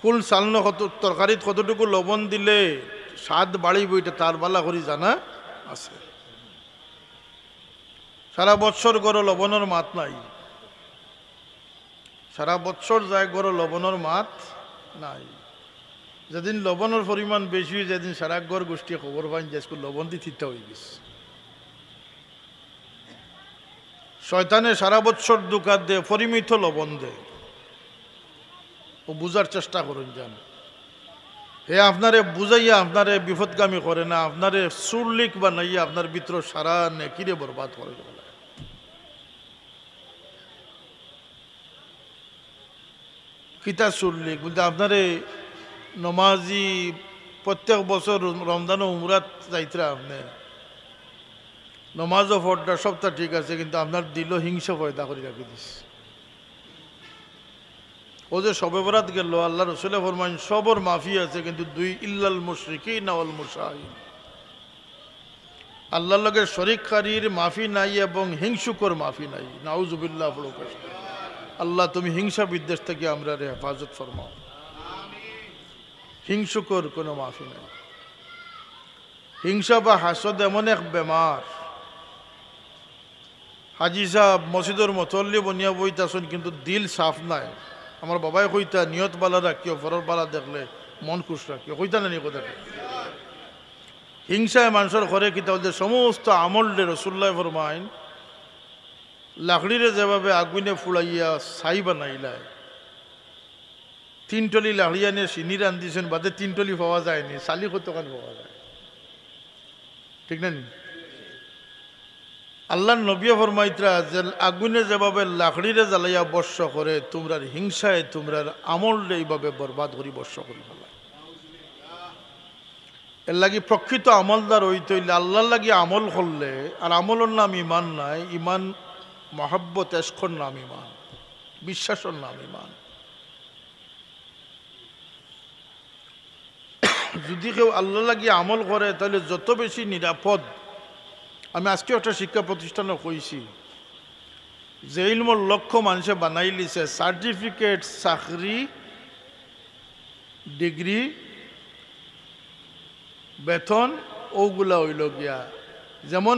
কুল চালন কত তরকারিত কতটুকু লবণ দিলে স্বাদ বাড়িব এটা তার বালা করি জানা আছে। সারা বৎসর গড় লবণের মাত নাই, সারা বৎসর যায় গড় লবণের মাত নাই। যেদিন লবণের পরিমাণ বেশি, যেদিন সারা গড় গোষ্ঠী খবর পাইন যে লবণ দিয়ে থিতা হয়ে গেছে। শয়তানে সারা বৎসর দোকান দে, পরিমিত লবণ দে। ও বুঝার চেষ্টা করুন যান, হে আপনারে বুঝাইয়া আপনারে বিপদগামী করে না, আপনারে সুরলিক বানাইয়া আপনার ভিতর সারা নেকিরে বরবাদ করে। কিতা সুরলিক বলতে আপনারে নমাজি প্রত্যেক বছর রমজান উমরাত যাইতরা, আপনি নমাজও ফোরটা সবটা ঠিক আছে, কিন্তু আপনার দিল হিংসা পয়দা করে রাখি দিস। ও যে শবে বরাত গেল, আল্লাহ রসুলে ফরমাইন সবর মাফি আছে, কিন্তু দুই ইল্লাল মুশরিকিন ওয়াল মুশাহিন, আল্লাহর লগে শরীককারীর মাফি নাই এবং হিংসুকর মাফি নাই। নাউজুবিল্লাহ। আল্লাহ তুমি হিংসা বিদ্বেষ থেকে আমরা হেফাজত ফরমাও। হিংসুকর কোনো মাফি নাই। হিংসা বা হাসদ এমন এক বেমার, হাজি সাহেব মসজিদের মতল্লি বনিয়া বইতাছেন কিন্তু দিল সাফ নাই। আমার বাবাই কইতা নিয়ত বালা রাখিও, ফরর বালা দেখলে মন খুশ রাখিও, কইতা না নি কথাটা। হিংসায় মানুষের ঘরে কিতা বলতে সমস্ত আমলরে রসুল্লাহ ফরমাইন লাকড়িরে যেভাবে আগুনে ফুলাইয়া ছাই বানাইলায়, তিনটলি লাকড়িয়া নিয়ে চিনি রান্ধিছেন, বাদে তিনটলি পাওয়া যায়নি, চালি কতখান পাওয়া যায়, ঠিক না? আল্লাহ নবী ফরমাইতরা যে আগুনে যেভাবে লাকড়িরে জ্বালাইয়া বর্ষ করে, তোমরার হিংসায় তোমরার আমল এইভাবে বরবাদ করি বর্ষ করি ফেলা। এর লাগি প্রকৃত আমলদার হইতে হইলে আল্লাহর লাগি আমল করলে, আর আমলের নাম ইমান নাই, ইমান মহাব্বত এশকর নাম ইমান, বিশ্বাসের নাম ইমান। যদি কেউ আল্লাহ লাগি আমল করে তাহলে যত বেশি নিরাপদ। আমি আজকে একটা শিক্ষা প্রতিষ্ঠানে কইছি যে ইলমর লক্ষ্য মানুষে বানাই লিছে সার্টিফিকেট, চাকরি, ডিগ্রি, বেতন, ওগুলা হইল গিয়া যেমন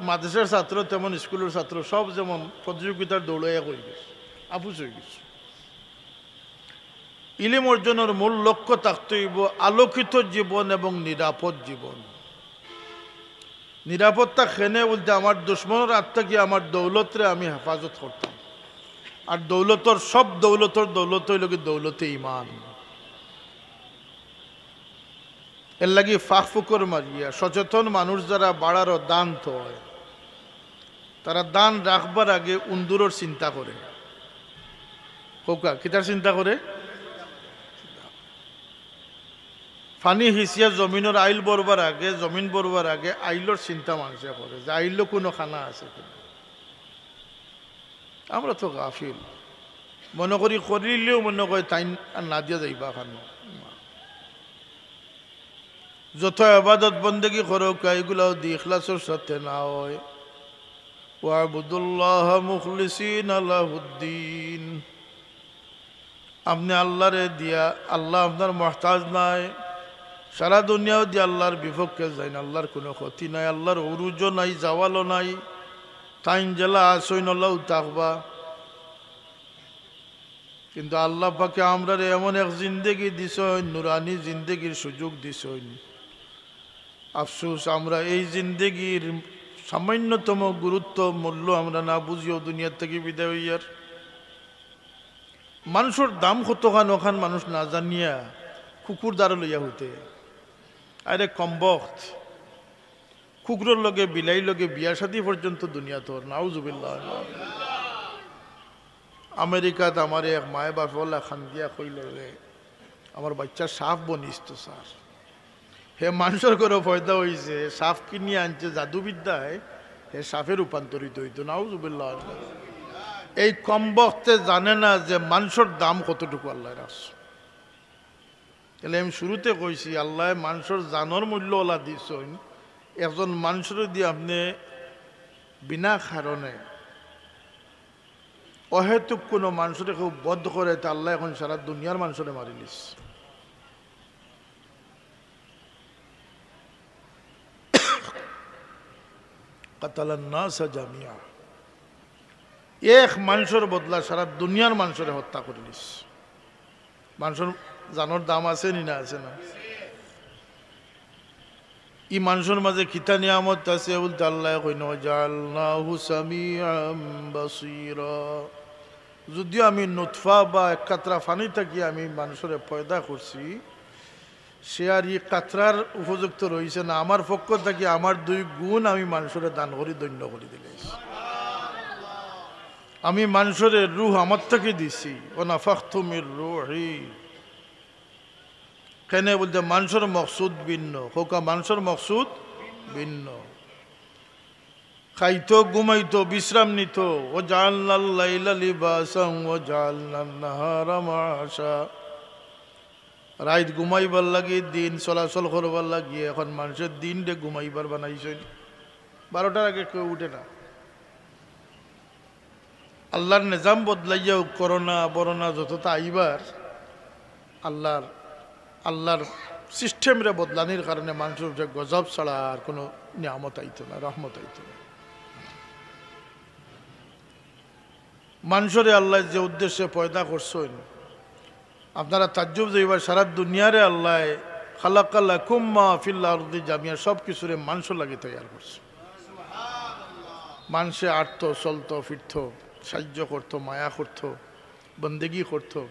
মাদ্রাসার ছাত্র তেমন স্কুলের ছাত্র সব যেমন প্রতিযোগিতার দৌড়াইয়া হয়ে গেছে, আপুস হয়ে গেছে। ইলম অর্জনের মূল লক্ষ্য থাকতে হইব আলোকিত জীবন এবং নিরাপদ জীবন। নিরাপত্তা খেনে বলতে আমার দুশ্মনের আত্মা কি আমার দৌলতরে আমি হেফাজত করতাম, আর দৌলতর সব দৌলত হইল কি দৌলতে ইমান। এর লাগি ফাঁক ফুকর মারিয়া সচেতন মানুষ যারা বাড়ারও দান তো হয়, তারা দান রাখবার আগে উন্দুরের চিন্তা করে। কৌকা কিতার চিন্তা করে? ফানি হিসিয়া জমিনের আইল বরবার আগে, জমিন বরবার আগে আইলর চিন্তা মানুষে করে যে আইল কোনো খানা আছে কিনা। আমরা তো গাফিল, মনে করি করিলেও মনে করে তাই না দিয়া যাইবা খানো। যত আবাদত বন্দেগী করো এগুলাও দি ইখলাসের সাথে না হয়। ওয়াবুদুল্লাহ মুখলিসিন লাহুদ্দিন, আপনি আল্লাহরে দিয়া, আল্লাহ আপনার মহতাজ নাই, সারা দুনিয়াও দিয়ে আল্লাহর বিপক্ষে যায় না, আল্লাহর কোনো ক্ষতি নাই, আল্লাহর উরুজও নাই, জাওয়ালও নাই, টাইম জেলা আসইন আল্লাহ থাকবা। কিন্তু আল্লাহ পাকে আমরা এমন এক জিন্দেগি দিছেন, নুরানি জিন্দেগির সুযোগ দিছেন। আফসোস আমরা এই জিন্দেগির সামান্যতম গুরুত্ব মূল্য আমরা না বুঝিও দুনিয়ার থেকে বিদায় হইয়ার। মানুষের দাম কতখান ওখান মানুষ না জানিয়া কুকুর দ্বারা লইয়া হইতে। আরে কমবক্ত কুকুরের লগে বিলাই লগে বিয়া শাদী পর্যন্ত দুনিয়া তোর নাউজুবিল্লাহ। আমেরিকাত আমার এক মায়ে বাপলা খান দিয়া কইল রে আমার বাচ্চা সাপ বনিস তো স্যার। হে মানুষের করে ফয়দা হয়েছে, সাপ কিনিয়ে আনছে জাদুবিদ্যায়, হে সাপে রূপান্তরিত হইতো নাউজুবিল্লাহ। এই কম বক্তে জানে না যে মানুষের দাম কতটুকু আল্লাহ রাস। তাহলে আমি শুরুতে কইছি আল্লাহ মানুষের জানোর মূল্য ওলা দিছেন। একজন মানুষের দিয়ে আপনি বিনা কারণে অহেতুক কোনো মানুষের কেউ বদ্ধ করে, তা আল্লাহ এখন সারা দুনিয়ার মানুষের মারি নিস। কাতালান নাস জামিয়া, এক মানুষের বদলা সারা দুনিয়ার মানুষের হত্যা করে নিস। মানুষের জানোর দাম আছে নি না? আছে না? ই মানুষের মাঝে কিতা নিয়ামত আছে বলতে আল্লাহ কইন জাআলনাহু সামিআম বাসীরা। যদিও আমি নুতফা বা এক কাতরা পানি থাকি আমি মানুষের পয়দা করছি, সে আর ই কাতরার উপযুক্ত রয়েছে না। আমার পক্ষ থেকে আমার 2 গুণ আমি মানুষের দান করি, দৈন্য করে দিলে। আমি মানুষের রুহ আমার থেকে দিছি, ও নাফাখতু মির রূহি। কেন বলতে মানুষের মকসুদ ভিন্ন, হোকা মানুষের মকসুদ ভিন্ন। খাইতো ঘুমাইতো বিশ্রাম নিত। ও জাআলনাল লাইলা লিবাসান ও জাআলনান নাহারা মাআশা। রাত ঘুমাইবার লাগি, দিন চলাচল করবার লাগি। এখন মানুষের দিন ডে ঘুমাইবার বানাইছেন। 12টার আগে কেউ উঠে না। আল্লাহর নিজাম বদলাইয়াও করোনা বরনা যতটা আইবার আল্লাহর সিস্টেমরে বদলানির কারণে মানুষের যে গজব ছাড়া আর কোনো নিয়ামত আইতো না, রহমত আইতো না। মানুষরে আল্লাহ যে উদ্দেশ্যে পয়দা করছেন, আপনারা তাজ্জুব যাইবার সারা দুনিয়ারে আল্লাহ খালাকা লাকুম মা ফিল আরদি জামিয়া, সব কিছুরে মানুষ লাগে তৈরি করছে। মানুষে আটতো, চলতো, ফিরতো, সাহায্য করতো, মায়া করতো, বন্দেগি করতো।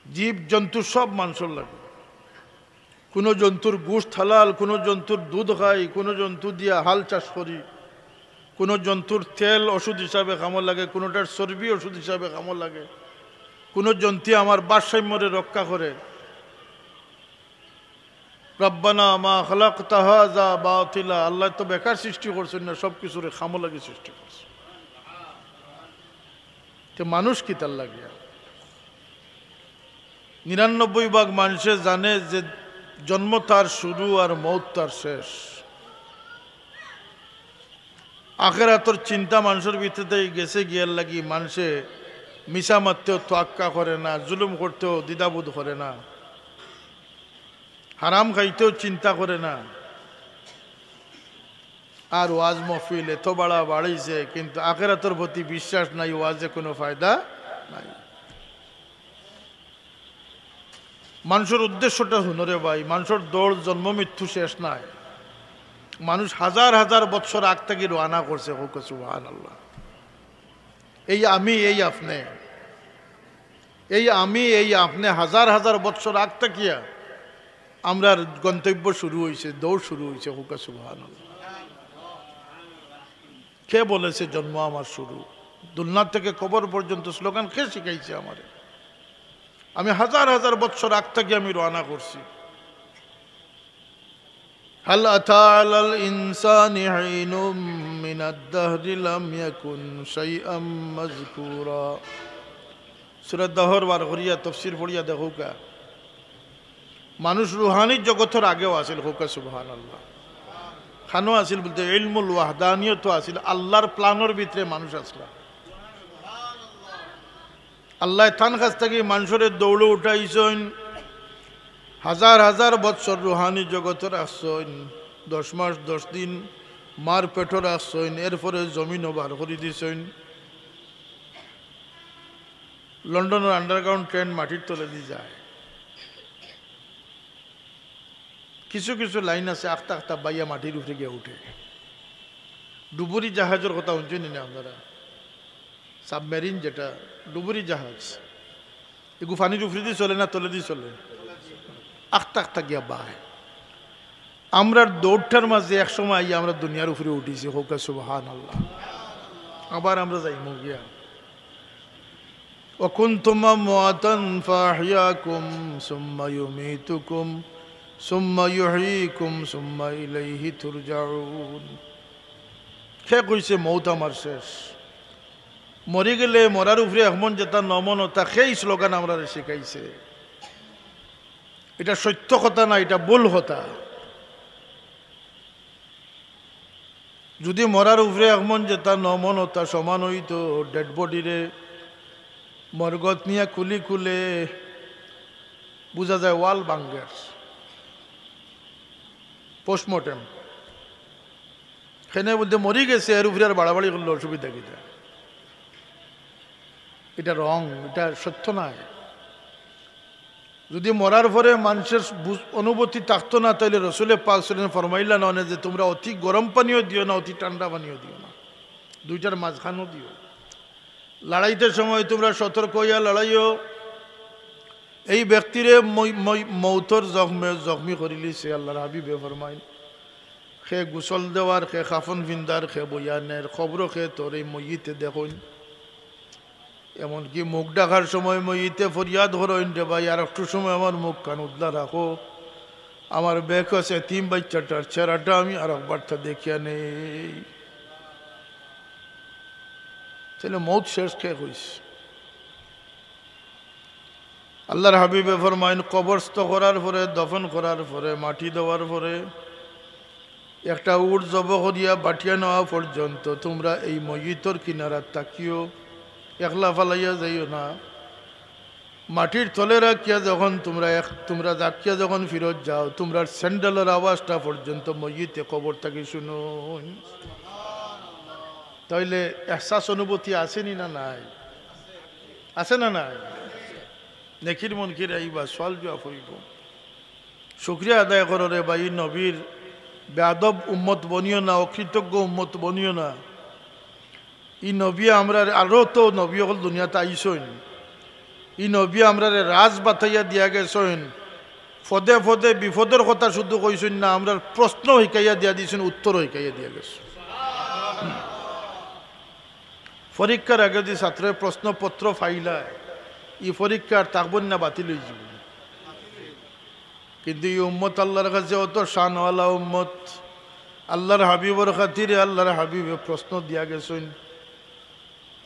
জীব জন্তু সব মানুষের লাগে। কোনো জন্তুর গোশত হালাল, কোনো জন্তুর দুধ খাই, কোনো জন্তু দিয়া হাল চাষ করি, কোনো জন্তুর তেল ওষুধ হিসাবে কামড় লাগে, কোনোটার চর্বি ওষুধ হিসাবে কামড় লাগে। কোনো জন্তু আমার ভারসাম্যরে রক্ষা করে। রব্বানা মা খালাকতা হাযা বাতিলা, আল্লাহ তো বেকার সৃষ্টি করছেন না, সব কিছুরে কামড় লাগে সৃষ্টি করছে। তো মানুষ কি তার লাগে? 99 ভাগ মানুষে জানে যে জন্ম তার শুরু আর মৌত তার শেষ। আখিরাতের চিন্তা মানুষের ভিতরে গেছে গিয়ার লাগি মানুষে মিশা মারতেও তোয়াক্কা করে না, জুলুম করতেও দ্বিধাবোধ করে না, হারাম খাইতেও চিন্তা করে না। আর ওয়াজ মহফিল এত বাড়া বাড়াইছে, কিন্তু আখিরাতের প্রতি বিশ্বাস নাই, ওয়াজে কোনো ফায়দা নাই। মানুষের উদ্দেশ্যটা হুনরে ভাই, মানুষের দৌড় জন্ম মৃত্যু শেষ নাই। মানুষ হাজার হাজার বৎসর আগ থেকে রওনা করছে। হোক সুবহানাল্লাহ। এই আমি, এই আপনি, এই আমি, এই আপনি হাজার হাজার বৎসর আগ থাকিয়া আমরা গন্তব্য শুরু হয়েছে, দৌড় শুরু হয়েছে। হোক সুবহানাল্লাহ। কে বলেছে জন্ম আমার শুরু? দুনিয়া থেকে কবর পর্যন্ত স্লোগান কে শিখাইছে আমারে? আমি হাজার হাজার বৎসর আগ থেকে আমি রওনা করছি। হাল আতা আলাল ইনসানি হিনুম মিনাদ দাহরি লাম ইয়াকুন শাইআম মাযকুরা। সূরা দাহর বার করিয়া তাফসীর পড়িয়া দেখোকা, মানুষ রুহানি জগতের আগেও আছিল। হোক সুবহানাল্লাহ। খানো আছিল বলতে ইলমুল ওয়াহদানিয়ত আছিল, আল্লাহর প্ল্যানের ভিতরে মানুষ আসলা। আল্লাহ তান কাছ থেকে মানুষের দৌড়ে উঠাইছেন। হাজার হাজার বৎসর রুহানি জগতের আসছেন। 10 মাস 10 দিন মার পেটর আসছেন। এরপরে জমিনও বার করে দিছেন। লন্ডনের আন্ডারগ্রাউন্ড ট্রেন মাটির তলে দিয়ে যায়। কিছু কিছু লাইন আছে আখতা আখতা বাইয়া মাটির উপরে গিয়ে উঠে। ডুবুরি জাহাজের কথা শুনছেন না আপনারা? সাবমেরিন যেটা ডুবুরি জাহাজ, এগু পানির উপরে দিয়ে চলে না তলে দিয়ে চলে? আখতা আখতা গিয়া বায়। আমরা দৌড়টার মাঝে একসময় আইয়া আমরা দুনিয়ার উপরে উঠেছি, হোক সুবহানাল্লাহ। আবার আমরা যাইমু গিয়া। وكنتم أمواتا فأحياكم ثم يميتكم ثم يحييكم ثم إليه ترجعون। সে কইছে মৌত আমার শেষ, মরে গেলে মরার উপরে এমন যেটা নমনতা, সেই স্লোগান আমরা শিখাইছে। এটা সত্য কথা না, এটা ভুল কথা। যদি মরার উপরে এমন যেটা নমনতা সমান হইতো, ডেড বডিরে মরগত নিয়ে খুলি খুলে বোঝা যায় ওয়াল বাঙ্গার পোস্টমর্টেম, সেখানে বলতে মরি গেছে, এর উপরে আর বাড়াবাড়ি করলে অসুবিধা কিটা? এটা রং, এটা সত্য নয়। যদি মরার পরে মানুষের অনুভূতি থাকতো না, তাহলে রসুলে পাক সাল্লাল্লাহু ফরমাইলা নয় যে তোমরা অতি গরম পানিও দিও না, অতি ঠান্ডা পানিও দিও না, দুইটার মাঝখানও দিও। লড়াইতে সময় তোমরা সতর্ক হইয়া লড়াইও। এই ব্যক্তিরে মৌতর জখমি করিলি সে আল্লাহর হাবিবে ফরমাইন, সে গোসল দেওয়ার, সে খাফন ভিন্দার, সে বয়ানের খবর, সে তোর এই মইতে দেখুন। এমনকি মুখ ডাকার সময় মইতে ফরিয়াদ হরইন রে ভাই, আর একটু সময় আমার মুখ কান উদ্লা রাখো, আমার বেক আছে তিন বাচ্চাটার চেহারাটা আমি আর একবারটা দেখিয়া নেই। তাহলে মৌত শেষ খেয়ে হইস। আল্লাহর হাবিবে ফরমাইন, কবরস্থ করার পরে, দফন করার পরে, মাটি দেওয়ার পরে একটা উট জব করিয়া বাটিয়া নেওয়া পর্যন্ত তোমরা এই মইতর কিনারা তাকিও, একলা ফালাইয়া যাইও না। মাটির তলে রাখিয়া যখন তোমরা রাখিয়া যখন ফিরত যাও, তোমরা স্যান্ডেলের আওয়াজটা পর্যন্ত মইতে কবর থাকি শুনো। তাইলে এহসাস অনুভূতি আসেনি না নাই? আছে না নাই? নেকির মনকির আইবা, সোয়াল জবাব হইব। শুকরিয়া আদায় করো রে ভাই, নবীর বেয়াদব উম্মত বনিও না, অকৃতজ্ঞ উম্মত বনিও না। ই নবী আমরা আরো তো নবী হল দুনিয়াতে আইসইন, ই নবী আমরা রাজ বাতাইয়া দিয়া গেছেন। ফদে ফদে বিপদের কথা শুধু কইছেন না, আমরা প্রশ্ন শিকাইয়া দিয়া দিয়েছেন, উত্তর শিকাইয়া দিয়া গেছে। পরীক্ষার আগে যদি ছাত্রের প্রশ্নপত্র ফাইলায়, ই পরীক্ষার তাকবন না বাতিল হয়ে যাব। কিন্তু এই উম্মত আল্লাহর কাছে অত শানওয়ালা উম্মত, আল্লাহর হাবিবর খাতিরে আল্লাহর হাবিবে প্রশ্ন দিয়া গেছেন।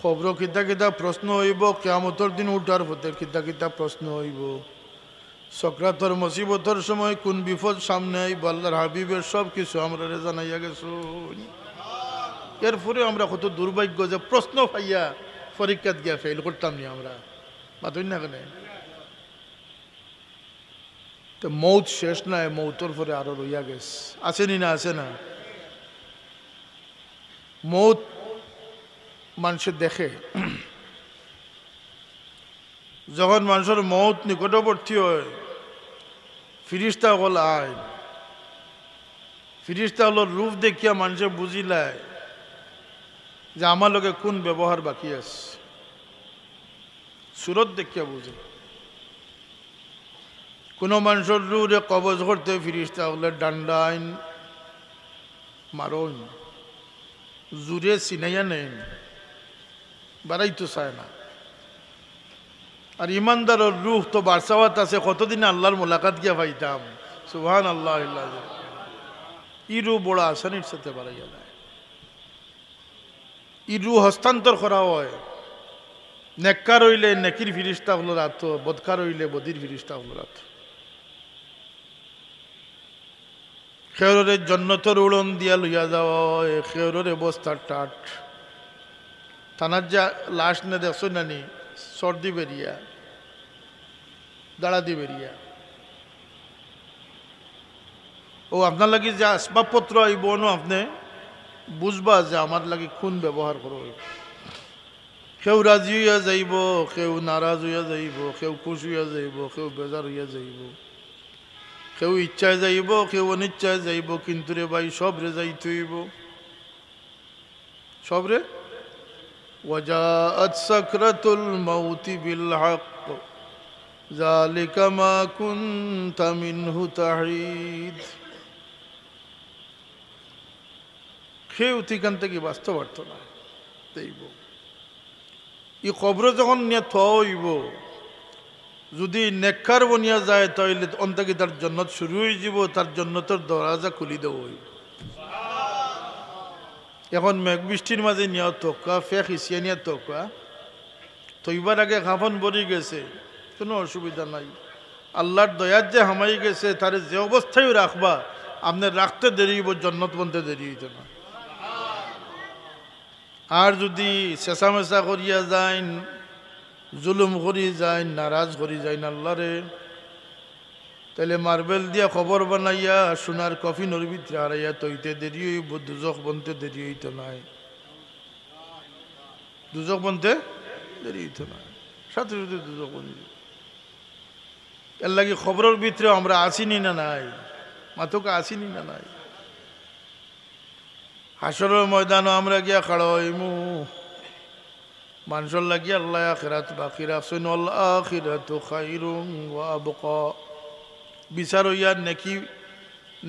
খবর কিতা কিতা প্রশ্ন হইব, কিয়ামতের দিন উঠার পথে কিতা কিতা প্রশ্ন হইব, সক্রাতর মুসিবতর সময় কোন বিপদ সামনে আইব, আল্লাহর হাবিবের সব কিছু আমরা জানাইয়া গেছেন। এরপরে আমরা কত দুর্ভাগ্য যে প্রশ্ন পাইয়া পরীক্ষাত গিয়া ফেল করতাম নি আমরা, বাতুই না কেন? তো মৌত শেষ নাই, মৌতর পরে আরো রইয়া গেছে, আসেনি না? আছে না? মৌত মানুষে দেখে, যখন মানুষের মৌত নিকটবর্তী হয়, ফিরিস্তা হল আয়, ফিরিস্তা হল রূপ দেখিয়া মানুষে বুঝিলায় যে আমার লোকে কোন ব্যবহার বাকি আছে, সুরত দেখিয়া বুঝে। কোনো মানুষের রূপে কবজ করতে ফিরিস্তা হলে ডান্ডা আইন মারইন, জুড়ে চিনাইয়া নেন, বাড়াইতো চায় না। আর ইমানদারের রূহ তো বারসাওয়াত আছে, কতদিন আল্লাহর মোলাকাত গিয়া পাইতাম। সুবহান আল্লাহ। ই রূহ বড় আসানির সাথে বাড়াইয়া যায়, ই রূহ হস্তান্তর করা হয়। নেককার হইলে নেকির ফিরিস্তা হলো রাত, বদকার হইলে বদির ফিরিস্তা হলো রাত। খেয়রের জন্নতর উড়ন দিয়া লইয়া যাওয়া হয়, খেয়রের বস্তার টাট থানার যা লাশ নে দেখছো নানি, সর্দি বেরিয়া, দাঁড়াদি বেরিয়া। ও আপনার লাগি যে আসবাবপত্র আইব না, আপনি বুঝবা যে আমার লাগি কোন ব্যবহার করো। কেউ রাজি হইয়া যাইব, কেউ নারাজ হইয়া যাইব, কেউ খুশ হইয়া যাইব, কেউ বেজার হইয়া যাইব, কেউ ইচ্ছায় যাইব, কেউ অনিচ্ছায় যাইব, কিন্তু রে ভাই সবরে যাইতে হইব, সবরে। ওয়াজাআত সাকরাতুল মাউতি বিল হক যালিকা মা কুনতা মিনহু তাহিদ। কেউ ঠিকান থেকে বাঁচতে পারত না দেইব। ই কবর যখন নিয়ে থইব, যদি নেককার বনিয়া যায় তাহলে অন্তকে তার জন্নত শুরু হয়ে যাব, তার জন্নতের দরজা খুলি দেব। এখন মেঘ বৃষ্টির মাঝে নিয়ে তোকা ফেক হিসিয়া নিয়ে তোকা তৈবার আগে খাফন ভরি গেছে, কোনো অসুবিধা নাই। আল্লাহর দয়ার যে হামাই গেছে তার যে অবস্থায় রাখবা, আপনার রাখতে দেরি হইব, জন্নত বনতে দেরি হইত না। আর যদি চেঁচামেচা করিয়া যাইন, জুলুম করি যাইন, নারাজ করি যাইন আল্লাহরে, তাহলে মার্বেল দিয়া খবর বানাইয়া সোনার কফিনের ভিতরে হারাইয়া তৈতে দেরি হইব, দুজক বনতে দেরি হইত নাই, দুজক বনতে দেরি হইত নাই, সাথে সাথে দুজক বনি। এর লাগে খবরের ভিতরে আমরা আসিনি না নাই, মাথকে আসিনি না নাই। হাসরের ময়দানও আমরা গিয়া খাড়া হইমু, মানুষের লাগিয়া আল্লাহ আখিরাত বাকি রাখছেন, আল আখিরাতু খায়রুন ওয়া আবকা। বিচার হইয়া নেকি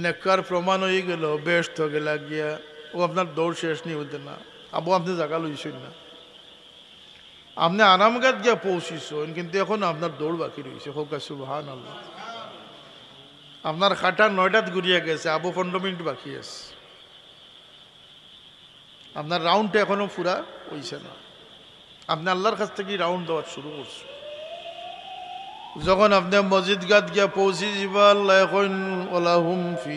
নেককার প্রমাণ হয়ে গেল, বেস্ট হয়ে গেল গিয়া, ও আপনার দৌড় শেষ নেই হইতে না। আবু আপনি জায়গা লইছেন না, আপনি আরামগাত গিয়া পৌঁছিছেন, কিন্তু এখন আপনার দৌড় বাকি রয়েছে। হোক সুবহানাল্লাহ। আপনার খাটা 9টাত ঘুরিয়া গেছে, আবু 15 মিনিট বাকি আছে, আপনার রাউন্ডটা এখনো পুরা হইছে না। আপনি আল্লাহর কাছ থেকে রাউন্ড দেওয়া শুরু করছেন। যখন আপনি মসজিদ গাত গিয়া পৌঁছি যাবা, আল্লাহ এখন ওয়ালাহুম ফি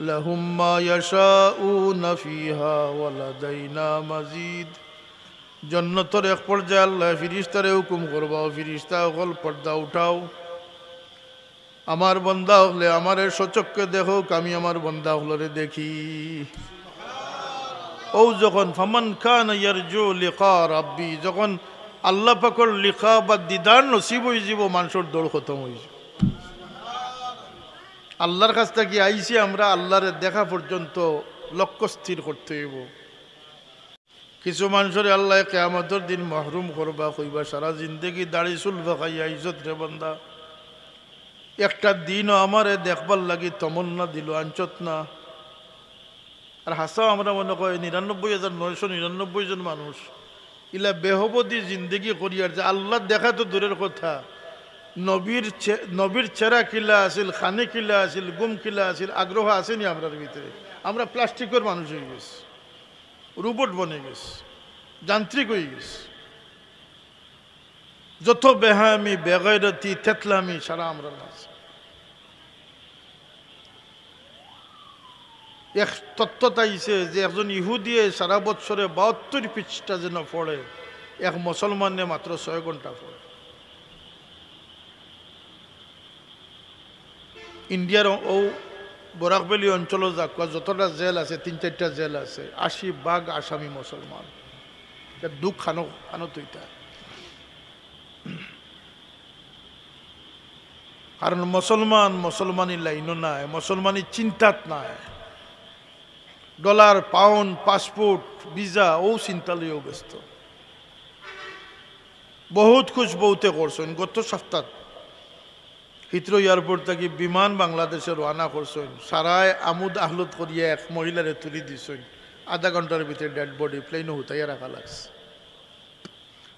লাহুম মা ইয়াশাউনা ফিহা ওয়া লাদাইনা মাজিদ। জান্নাতের এক পর্যায়ে আল্লাহ ফিরিস্তারে হুকুম করবা, ফিরিস্তা হল পর্দা উঠাও, আমার বন্দা হলে আমার সচক্ষে দেখো, আমি আমার বন্দা হলরে দেখি। ও যখন ফামান কানা ইয়ারজু লিকা রাব্বি, যখন আল্লাহ পাকের লিখা বা দিদার নসিব হয়ে যাব, মানুষের দৌড় খতম হয়ে যাব। আল্লাহর কাছ থেকে আইসি আমরা আল্লাহরে দেখা পর্যন্ত লক্ষ্য স্থির করতে হইব। কিছু মানুষের আল্লাহ কিয়ামতের দিন মাহরুম করবা, কইবা সারা জিন্দেগি দাড়ি চুল ভাখাইয়া ইজ্জত রে বান্দা, একটা দিনও আমারে দেখবার লাগি তমন্না দিল আঞ্চত না। আর হাসাও আমরা মনে করি 99,999 জন মানুষ ইলা বেহবদি জিন্দগি করিয়ার, যে আল্লাহ দেখা তো দূরের কথা, নবীর চেরা কিলা আছিল, খানে কিলা আছিল, গুম কিলা আছিল, আগ্রহ আসেনি আমরার ভিতরে। আমরা প্লাস্টিকের মানুষ হয়ে গেছি, রোবট বনে গেছি, যান্ত্রিক হয়ে গেছি। যত বেহামি বেগৈরতি থেতলামি সারা আমরা মাঝে। এক তত্ত্বতা আইছে যে একজন ইহুদিয়ে সারা বছরে 72 পৃষ্ঠা যেন পড়ে, এক মুসলমানে মাত্র 6 ঘন্টা পড়ে। ইন্ডিয়ার ও বরাকবেলি অঞ্চল যাক যতটা জেল আছে, 3-4টা জেল আছে, 80% আসামি মুসলমান। দুঃখ খানো তুইটা, কারণ মুসলমানি লাইনও নাই, মুসলমানি চিন্তাত নাই। ডলার, পাউন্ড, পাসপোর্ট, ভিসা ও চিন্তা লইও ব্যস্ত। বহুত খুশ বহুতে করছেন। গত সপ্তাহ হিথ্রো এয়ারপোর্ট থেকে বিমান বাংলাদেশে রওনা করছেন, সারায় আমুদ আহলুদ করিয়া এক মহিলারে তুলি দিছেন, আধা ঘন্টার ভিতরে ডেড বডি প্লেনও হুতাইয়া রাখা লাগছে।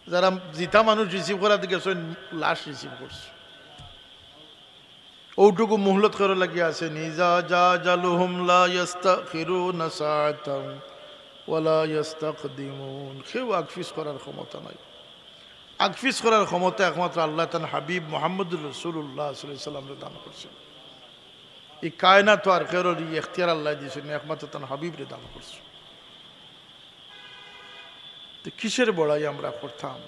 যারা জিতা মানুষ রিসিভ করাতে গেছেন, লাশ রিসিভ করছে। ওটুকু মুহলত করে লাগিয়ে আছে, নিজা যা জালুহুম লা ইস্তাখিরুনা সাআতান ওয়ালা ইস্তাকদিমুন। কেউ আগফিস করার ক্ষমতা নাই। আগফিস করার ক্ষমতা একমাত্র আল্লাহ তান হাবিব মুহাম্মদুর রাসূলুল্লাহ সাল্লাল্লাহু আলাইহি ওয়াসাল্লাম দান করছেন। এই কায়নাত আর খেরোর ইখতিয়ার আল্লাহ দিয়েছেন, একমাত্র তান হাবিবরে দান করছেন। তো কিসের বড়াই আমরা করতাম?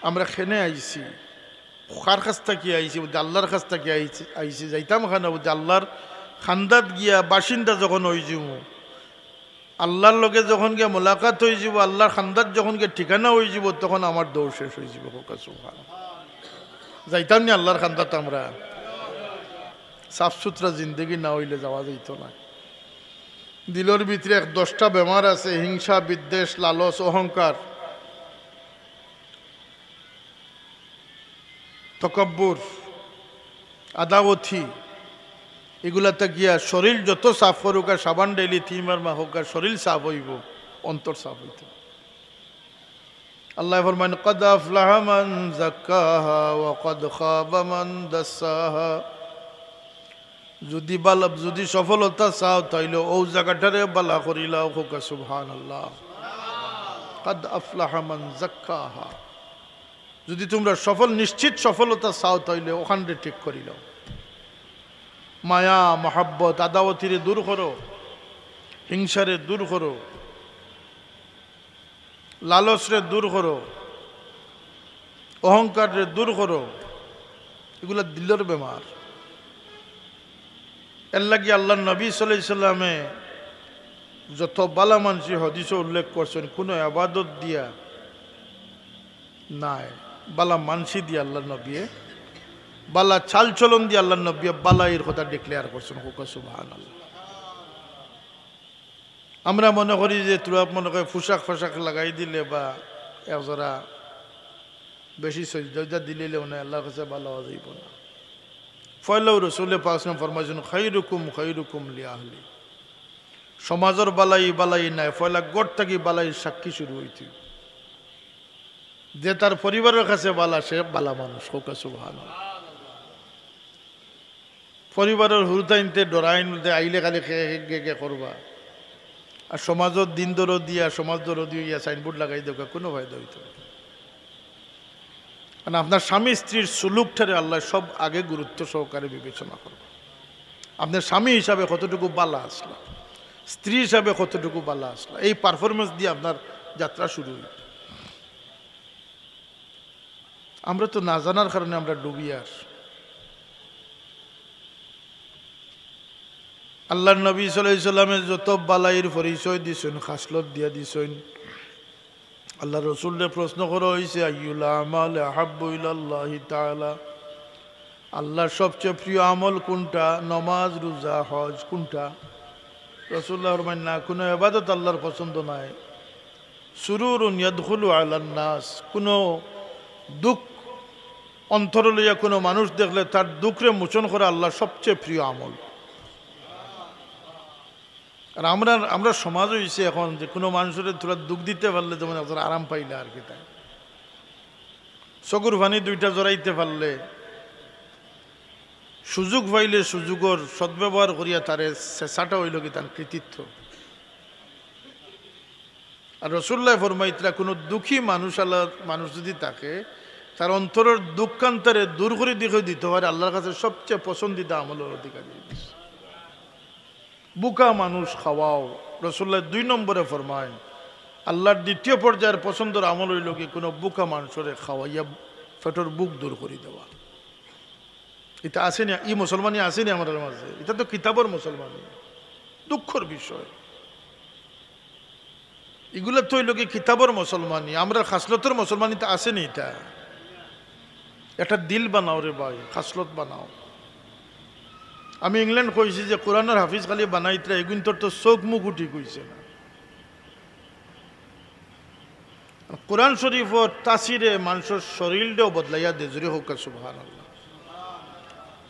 আমরা খেনে আইছি, কার কাছ থেকে আইছি? বলতে আল্লাহর কাছ থেকে আইছি। যাইতাম খানা বলতে আল্লাহর খান্দাত গিয়া বাসিন্দা যখন হয়ে যাবো, আল্লাহর লগে যখন গিয়ে মোলাকাত হয়ে যাব, আল্লাহর খান্দার যখন গিয়ে ঠিকানা হয়ে যাব, তখন আমার দৌড় শেষ হয়ে যাব। যাইতাম নি আল্লাহর খান্দাতে আমরা? সাফ সুতরা জিন্দগি না হইলে যাওয়া যাইত না। দিলের ভিতরে 10টা বেমার আছে: হিংসা, বিদ্বেষ, লালস, অহংকার, তকব্বুর, আদাওয়াতি। এগুলাতে গিয়া শরীর যত সাফ করুক, আর সাবান ডেইলি 3 বার মা হোক, আর শরীর সাফ হইব, অন্তর সাফ হইত। আল্লাহ ফরমান, কদ আফলাহা মান যাক্কাহা ওয়া কদ খাবা মান দাসাহা। যদি সফলতা চাও তাইলে ও জায়গাটারে বালা করিলাও। হোক সুবহানাল্লাহ। কদ আফলাহা মান যাক্কাহা। যদি তোমরা নিশ্চিত সফলতা চাও তাইলে ওখানে ঠিক করিলাও। মায়া, মহাব্বত, আদাওয়াতিরে দূর করো, হিংসারে দূর করো, লালসরে দূর করো, অহংকারে দূর করো। এগুলা দিলের বেমার। এর লাগি আল্লাহ নবী সাল্লাল্লাহু আলাইহি সাল্লামে যত বালা মানসি হাদিসে উল্লেখ করছেন, কোনো ইবাদত দিয়া নাই, বালা মানসি দিয়ে আল্লাহ নবী, বালা চাল চলন দিয়ে আল্লাহ নবী বালাইয়ের কথা ডিক্লেয়ার করছেন। হোক সুবহানাল্লাহ। আমরা মনে করি যে তোরা মনে করে পোশাক ফোশাক লাগাই দিলে বা একজোড়া বেশি সজ্জা দিলে মানে আল্লাহর কাছে ভালো হওয়া যাইব না। ফয়লাউ রাসূলে পাক সাল্লাল্লাহু আলাইহি ওয়াসাল্লাম ফরমাইছেন, খায়রুকুম লিআহলি। সমাজের বালাই নাই, ফয়লা গড় থেকে বালাই সাক্ষী শুরু হইতে। যে তার পরিবারের কাছে বালা, সে বালা মানুষ। হোক সুবহানাল্লাহ। পরিবারের হুরতাইনতে ডরাইনতে আইলে খালি গে করবা, আর সমাজত দিন দরদ দিয়া, সমাজ দরদ দিয়া সাইনবোর্ড লাগাই দেওয়া কোনো ফায়দা হইত না। কারণ আপনার স্বামী স্ত্রীর সুলুকটারে আল্লাহ সব আগে গুরুত্ব সহকারে বিবেচনা করবে। আপনার স্বামী হিসাবে কতটুকু বালা আসলা, স্ত্রী হিসাবে কতটুকু বালা আসলা, এই পারফরমেন্স দিয়ে আপনার যাত্রা শুরু হইল। আমরা তো না জানার কারণে আমরা ডুবি। আর আল্লাহ নবী সাল্লাল্লাহু আলাইহি সাল্লামের যত বালাইয়ের পরিচয় দিছেন, খাসলত দিয়া দিছেন। আল্লাহ রসুলের প্রশ্ন করা হয়েছে, আইয়ুল আমাল আহাব্বু ইলাল্লাহি তাআলা, আল্লাহর সবচেয়ে প্রিয় আমল কোনটা? নামাজ, রোজা, হজ কোনটা? রাসূলুল্লাহ ফরমান, না, কোনো ইবাদত আল্লাহর পছন্দ নাই। সুরুরুন ইয়াদখুলু আলান নাস, কোনো দুঃখ অন্তর লইয়া কোনো মানুষ দেখলে তার দুঃখরে মোচন করা আল্লাহর সবচেয়ে প্রিয় আমল। আর আমরা সমাজ হয়েছে এখন যে কোনো মানুষের তোরা দুঃখ দিতে পারলে যেমন একজন আরাম পাইলে আর কি, তাই চকুর পানি 2টা জড়াইতে পারলে, সুযোগ পাইলে সুযোগের সদ্ব্যবহার করিয়া তারে চেষ্টাটা হইল কি তার কৃতিত্ব। আর রাসূলুল্লাহ ফরমাইতরা, কোনো দুঃখী মানুষ যদি থাকে, তার অন্তরের দুঃখান্তরে দূর করে দিতে পারে আল্লাহর কাছে সবচেয়ে পছন্দিদা আমলের অধিকারী। বুকা মানুষ খাওয়াও, রাসূলুল্লাহ 2 নম্বরে ফরমায়, আল্লাহর দ্বিতীয় পর্যায়ের পছন্দের আমল হইল কি কোনো বুকা মানুষরে খাওয়াইয়া পেটের বুক দূর করে দেওয়া। এটা আসেনি, ই মুসলমানই আসেনি আমাদের মাঝে। এটা তো কিতাবের মুসলমানই, দুঃখের বিষয়। এগুলো তো হইল কি কিতাবের মুসলমানই, আমরা খাসলতের মুসলমানই তো আসেনি। এটা একটা দিল বানাও রে ভাই, খাসলত বানাও। আমি ইংল্যান্ড কইছি যে কোরআনের হাফিজ খালি বানাইতরা, এগুন তোর তো চোখ মুখ উঠি কইছে না। কোরআন শরীফর তাসিরে মানুষের শরীরটাও বদলাইয়া দে। জোরে হোক সুবহানাল্লাহ।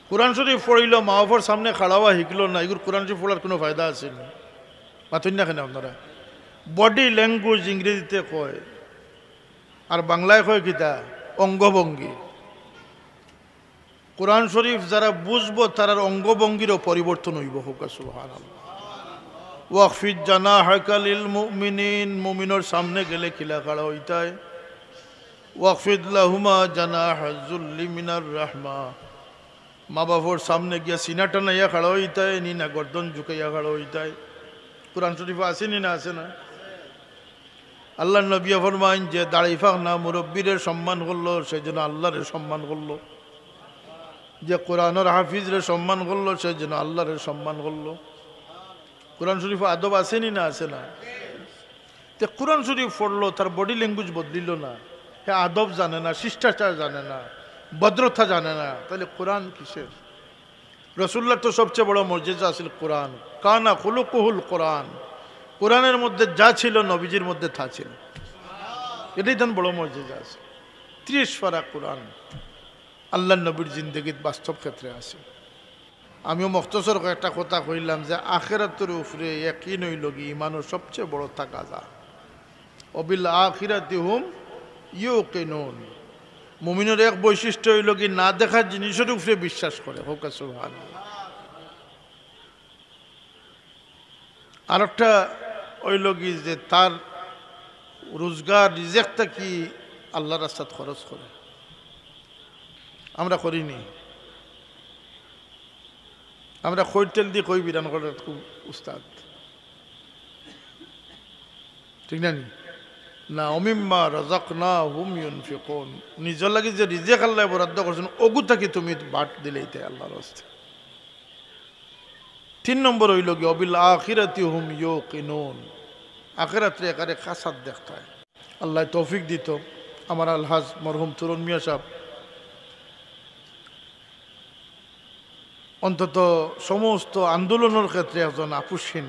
কোরআন শরীফ পড়িল, মাহফর সামনে খাড়াওয়া শিখল না, এগুলো কোরআন শরীফ পড়ার কোনো ফায়দা আছে না। মাথুন না কেন আপনারা? বডি ল্যাঙ্গুয়েজ ইংরেজিতে কয়, আর বাংলায় কয় কিতা? অঙ্গভঙ্গি। কোরআন শরীফ যারা বুঝবো তার অঙ্গভঙ্গিরও পরিবর্তন হইব। হোক সুবহানাল্লাহ। ওয়াকফিদ জানাহাকা লিল মুমিনিন, মুমিনের সামনে গেলে খিলা খাড়া হইতায়। ওয়াকফিদ লাহুমা জানাহাজ যুল্লি মিনার রাহমা, মা বাবার সামনে গিয়া সিনা টানাইয়া খাড়া হইতায়, নি না গর্দন ঝুঁকাইয়া খাড়া হইতায়। কোরআন শরীফ আসেনি না? আছে না? আল্লাহ নবী ফরমাইন যে দাঁড়াইফাক না মুরব্বীর সম্মান করলো, সেই জন্য আল্লাহরে সম্মান করলো। যে কোরআনের হাফিজরে সম্মান করলো, সেই জন্য আল্লাহরে সম্মান করলো। কোরআন শরীফ আদব আসেনি না আছে না? তে কোরআন শরীফ পড়লো, তার বডি ল্যাঙ্গুয়েজ বদলিল না, হ্যাঁ আদব জানে না, শিষ্টাচার জানে না, ভদ্রতা জানে না, তাহলে কোরআন কিসের? রসুল্লাহ তো সবচেয়ে বড় মর্যাদা আছিল কোরআন। কানা খুলুকুহুল কোরআন, কোরআনের মধ্যে যা ছিল নবীজির মধ্যে তা ছিল। এটাই তার বড় মর্যাদা আছে। 30 পারা কোরআন আল্লাহ নবীর জিন্দগির বাস্তব ক্ষেত্রে আছে। আমিও মখতসর একটা কথা কইলাম যে আখিরাতের উপরে ইয়াকিন হইল কি ইমানের সবচেয়ে বড় তাকাজা। অবিল আখিরাতি হুম ইউকিনুন, মুমিনের এক বৈশিষ্ট্য হইল কি না দেখার জিনিসের উপরে বিশ্বাস করে। হোক সুবহানাল্লাহ। আর একটা হইল কি যে তার রোজগার রিজেকটা কি আল্লাহর রাস্তায় খরচ করে। আমরা করিনি, আমরা খৈরতেল দিয়ে কই বিধান করার খুব উস্তাদ, ঠিক না? না অমিম্মা রাযাকনাহুম ইউনফিকুন, নিজের লাগি যে রিজেক আল্লাহ বরাদ্দ করছেন ওগু থাকি তুমি বাট দিলেইতে আল্লাহর রাস্তায়। 3 নম্বর হইল কি অবিল আখিরাতি হুম ইউকিনুন, আখিরাতে একারে খাসাত দেখতে হয়। আল্লাহ তৌফিক দিত। আমার আলহাজ মরহুম তুরুন মিয়া সাহেব অন্তত সমস্ত আন্দোলনের ক্ষেত্রে একজন আপুসহীন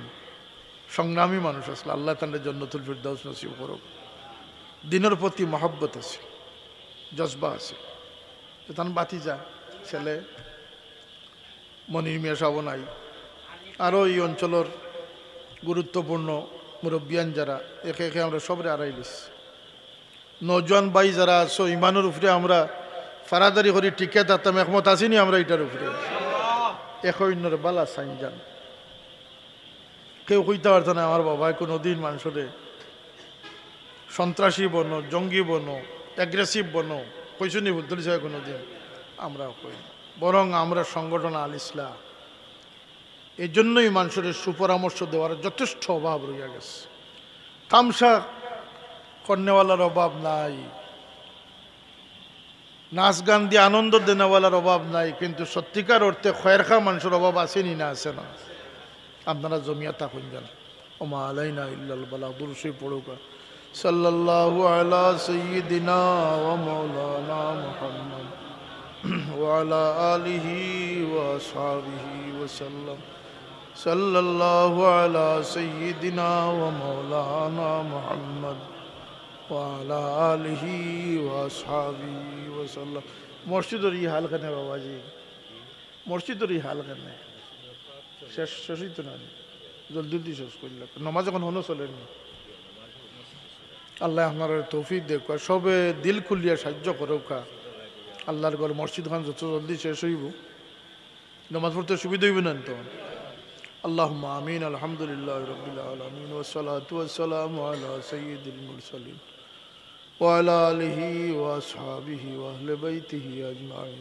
সংগ্রামী মানুষ আসলে। আল্লাহ তাআলা জান্নাতুল ফিরদাউস নসিব করুক। দিনের প্রতি মহব্বত আছে, জজবা আছে। তান বাতিজা ছেলে মনির মিয়া সাহেব নাই, আরও এই অঞ্চলের গুরুত্বপূর্ণ মুরব্বিয়ান যারা একে একে আমরা সবরে আড়াইলিস। নজওয়ান ভাই যারা আছো ইমানের উপরে আমরা ফারাদারি করি টিকে থাকতাম, একমত আসিনি আমরা এটার উপরে। একইন্যর বালা সাইন যান কেউ কইতে পারত না আমার বাবা কোনো দিন মানুষরে সন্ত্রাসী বনো, জঙ্গি বনো, অ্যাগ্রেসিভ বনো কইসুনি ভুল ধরেছে কোনো দিন। আমরা কই বরং আমরা সংগঠন আল ইসলাম, এই জন্যই মানুষের সুপরামর্শ দেওয়ার যথেষ্ট অভাব রইয়া গেছে। তামসা কর্নেওয়ালার অভাব নাই, নাচ গান দিয়ে আনন্দ দেনেওয়ালার অভাব নাই, কিন্তু সত্যিকার অর্থে খয়েরখা মানুষের অভাব আসেনি না? আছে না? আপনারা জমিয়া থাকুন জান। ওমা আলাইনা ইল্লাল বালাগ, দুরূদ পড়ুকা। সাল্লাল্লাহু আলা সাইয়্যিদিনা ওয়া মাওলানা মুহাম্মদ ওয়া আলা আলিহি ওয়া আসহাবিহি ওয়া সাল্লাম। সাল্লাল্লাহু আলা সাইয়্যিদিনা ওয়া মাওলানা মুহাম্মদ ওয়া আলা আলিহি ওয়া আসহাবিহি ওয়া সাল্লাম। মসজিদের এই হাল কেন বাবাজি? মসজিদের এই হাল কেন? শেষই তো না, জলদি শেষ করল। নমাজ এখন হনো চলেনি। আল্লাহ আপনার তৌফিক দেখুক, সবে দিল খুলিয়া সাহায্য করুক। আল্লাহর ঘর মসজিদ খান যত জলদি শেষ হইব নমাজ পড়তে সুবিধা হইব না তো। আল্লাহুম্মা আমিন। আলহামদুলিল্লাহি রাব্বিল আলামিন ওয়াস সালাতু ওয়াস সালামু আলা সাইয়্যিদিল মুরসালিন ওয়া আলা আলিহি ওয়া আসহাবিহি ওয়া আহলি বাইতিহি আজমাইন।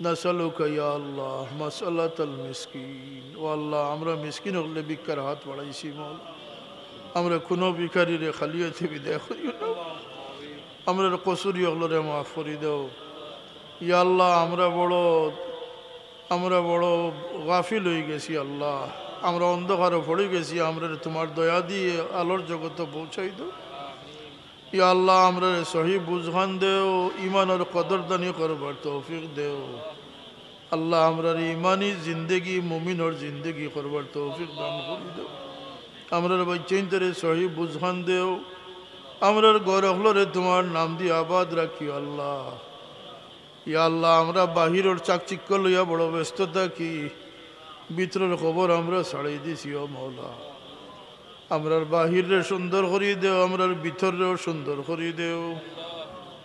নাসালুকা ইয়া আল্লাহ মাসালাতাল মিসকিন। ও আল্লাহ, আমরা মিসকিন হলে ভিক্ষার হাত বাড়াইছি মল, আমরা কোনো ভিখারিরে খালিয়াতে বিদায় করিও না। আমরা কসুরি হলরে মাফ করি দাও ইয়া আল্লাহ। আমরা বড় গাফিল হয়ে গেছি আল্লাহ, আমরা অন্ধকারে পড়ে গেছি। আমরা তোমার দয়া দিয়ে আলোর জগতে পৌঁছাই দাও ইয়া আল্লাহ। আমরা সহি বুঝখান দেও, ইমানের কদরদানি করবার তৌফিক দেও আল্লাহ। আমরা ইমানি জিন্দগি মুমিনের জিন্দগি করবার তৌফিক দান করে দেও। আমরা বাচ্চাইন্তরে সহি বুঝখান দেও। আমরা ঘর হলরে তোমার নাম দিয়ে আবাদ রাখি আল্লাহ। ইয়া আল্লাহ, আমরা বাহিরের চাকচিক্য লইয়া বড় ব্যস্ত থাকি, ভিতরের খবর আমরা ছাড়াই দিছি ও মৌলা। আমরার বাহিরে সুন্দর করিয়ে দেও, আমরার ভিতরেও সুন্দর করিয়ে দেও।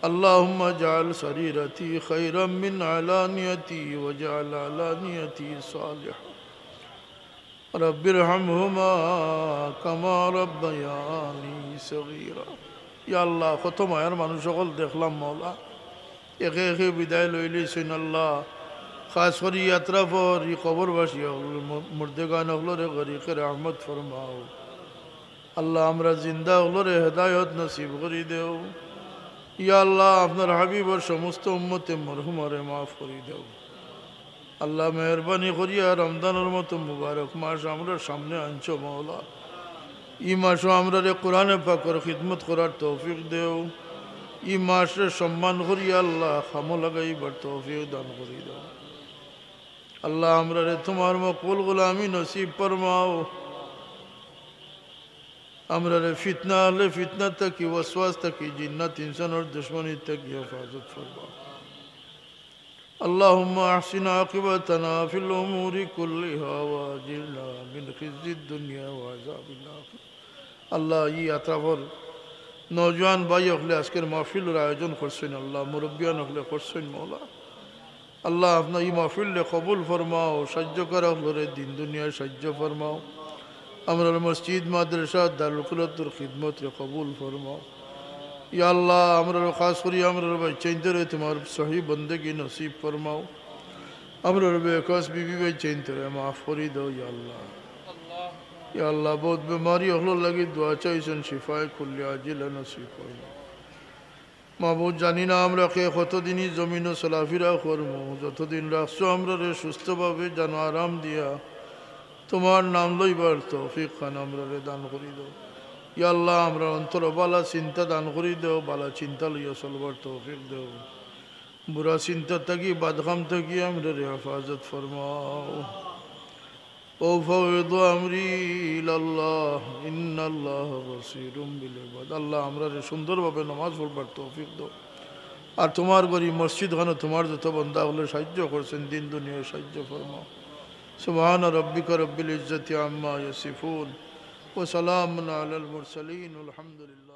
আল্লাহুম্মা জাআল সারিরাতি খায়রাম মিন আলানিয়াতি ওয়া জাআল আলানিয়াতি সালিহা। রব্বিরহামহুমা কামা রাব্বায়ানি সগীরা। ইয়া আল্লাহ, কত মায়ার মানুষ সকল দেখলাম মৌলা, একে একে বিদায় লইলেছেন আল্লাহ। খাস করি ইয়াত্রা পর ই কবরবাসী মুর্দেগান হলরে গরিকের রহমত ফরমাও আল্লাহ। আমরা জিন্দা হলরে হেদায়ত নসিব করি দেও ইয়া আল্লাহ। আপনার হাবিবর সমস্ত উম্মতে মরহুমরে মাফ করি দেও আল্লাহ মেহরবানি করিয়া রমজানের মতো মুবারক মাস আমরা সামনে আনছো মৌলা। ই মাসও আমরা রে কোরআনে পাকের খিদমত করার তৌফিক দেও। ই মাসে সম্মান করিয়া আল্লাহ খামো লাগাইবার তৌফিক দান করি দাও। আল্লাহ আমরা রে তোমার মকবুল গোলামি নসিব ফরমাও। আমরা রে ফিতনা হলে ফিতনা থাকি, ওয়াসওয়াস থাকি, জিন্নাত ইনসানের দুশ্মনী থাকি হেফাজত ফরমাও। اللهم احسن عاقبتنا في الامور كلها واجرنا من خزي الدنيا وعذاب الاخره। আল্লাহ ই আত্রাফর নওজোয়ান ভাই হলে আজকের মাহফিলের আয়োজন করছেন, আল্লাহ মুরব্বিয়ান হলে করছেন মৌলা। আল্লাহ আপনার এই মাহফিলে কবুল ফরমাও, সাহায্য করা হলে দিন দুনিয়ায় সাহায্য ফরমাও। আমরা মসজিদ মাদ্রাসা দারুল কুরাতুর খিদমত রে কবুল ফরমাও। ইয়া আল্লাহ আমরা খাস করি আমরা ভাই চাইতে রে তোমার সহি বন্দেগি নসিব ফরমাও। আমরা বেকাস বিবি ভাই চাইতে রে মাফ করি দাও ইয়া আল্লাহ। ইয়া আল্লাহ বহুত বেমারি হলো লাগি দোয়া চাইছেন, শিফায়ে কুল্লি আজিলা নসিব ফরমাও। মাহবুব জানি না আমরা কে কতদিনই জমিন ও চলাফেরা করবো, যতদিন রাখছো আমরা রে সুস্থভাবে যেন আরাম দিয়া তোমার নাম লইবার তৌফিক খান আমরা রে দান করি দাও। ইয়া আল্লাহ আমরা অন্তর বালা চিন্তা দান করি দেও, বালা চিন্তা লইয়া চলবার তৌফিক দেও। বুড়া চিন্তা থাকি বাদখাম থাকি আমরা রে হেফাজত ফরমাও। ও ফাওয়াইদু আমরি ইলাল্লাহ ইন্নাল্লাহ বাসীরুম বিল ইবাদ। আল্লাহ আমরা রে সুন্দরভাবে নামাজ পড়বার তৌফিক দাও। আর তোমার গরি মসজিদ খানে তোমার যত বান্দা হলে সাহায্য করছেন, দিন দুনিয়ায় সাহায্য ফরমাও। সুবহান রাব্বিকা রব্বিল ইজ্জাতি আম্মা ইয়াসিফুন ওয়া সালামুন আলাল মুরসালিন আলহামদুলিল্লাহ।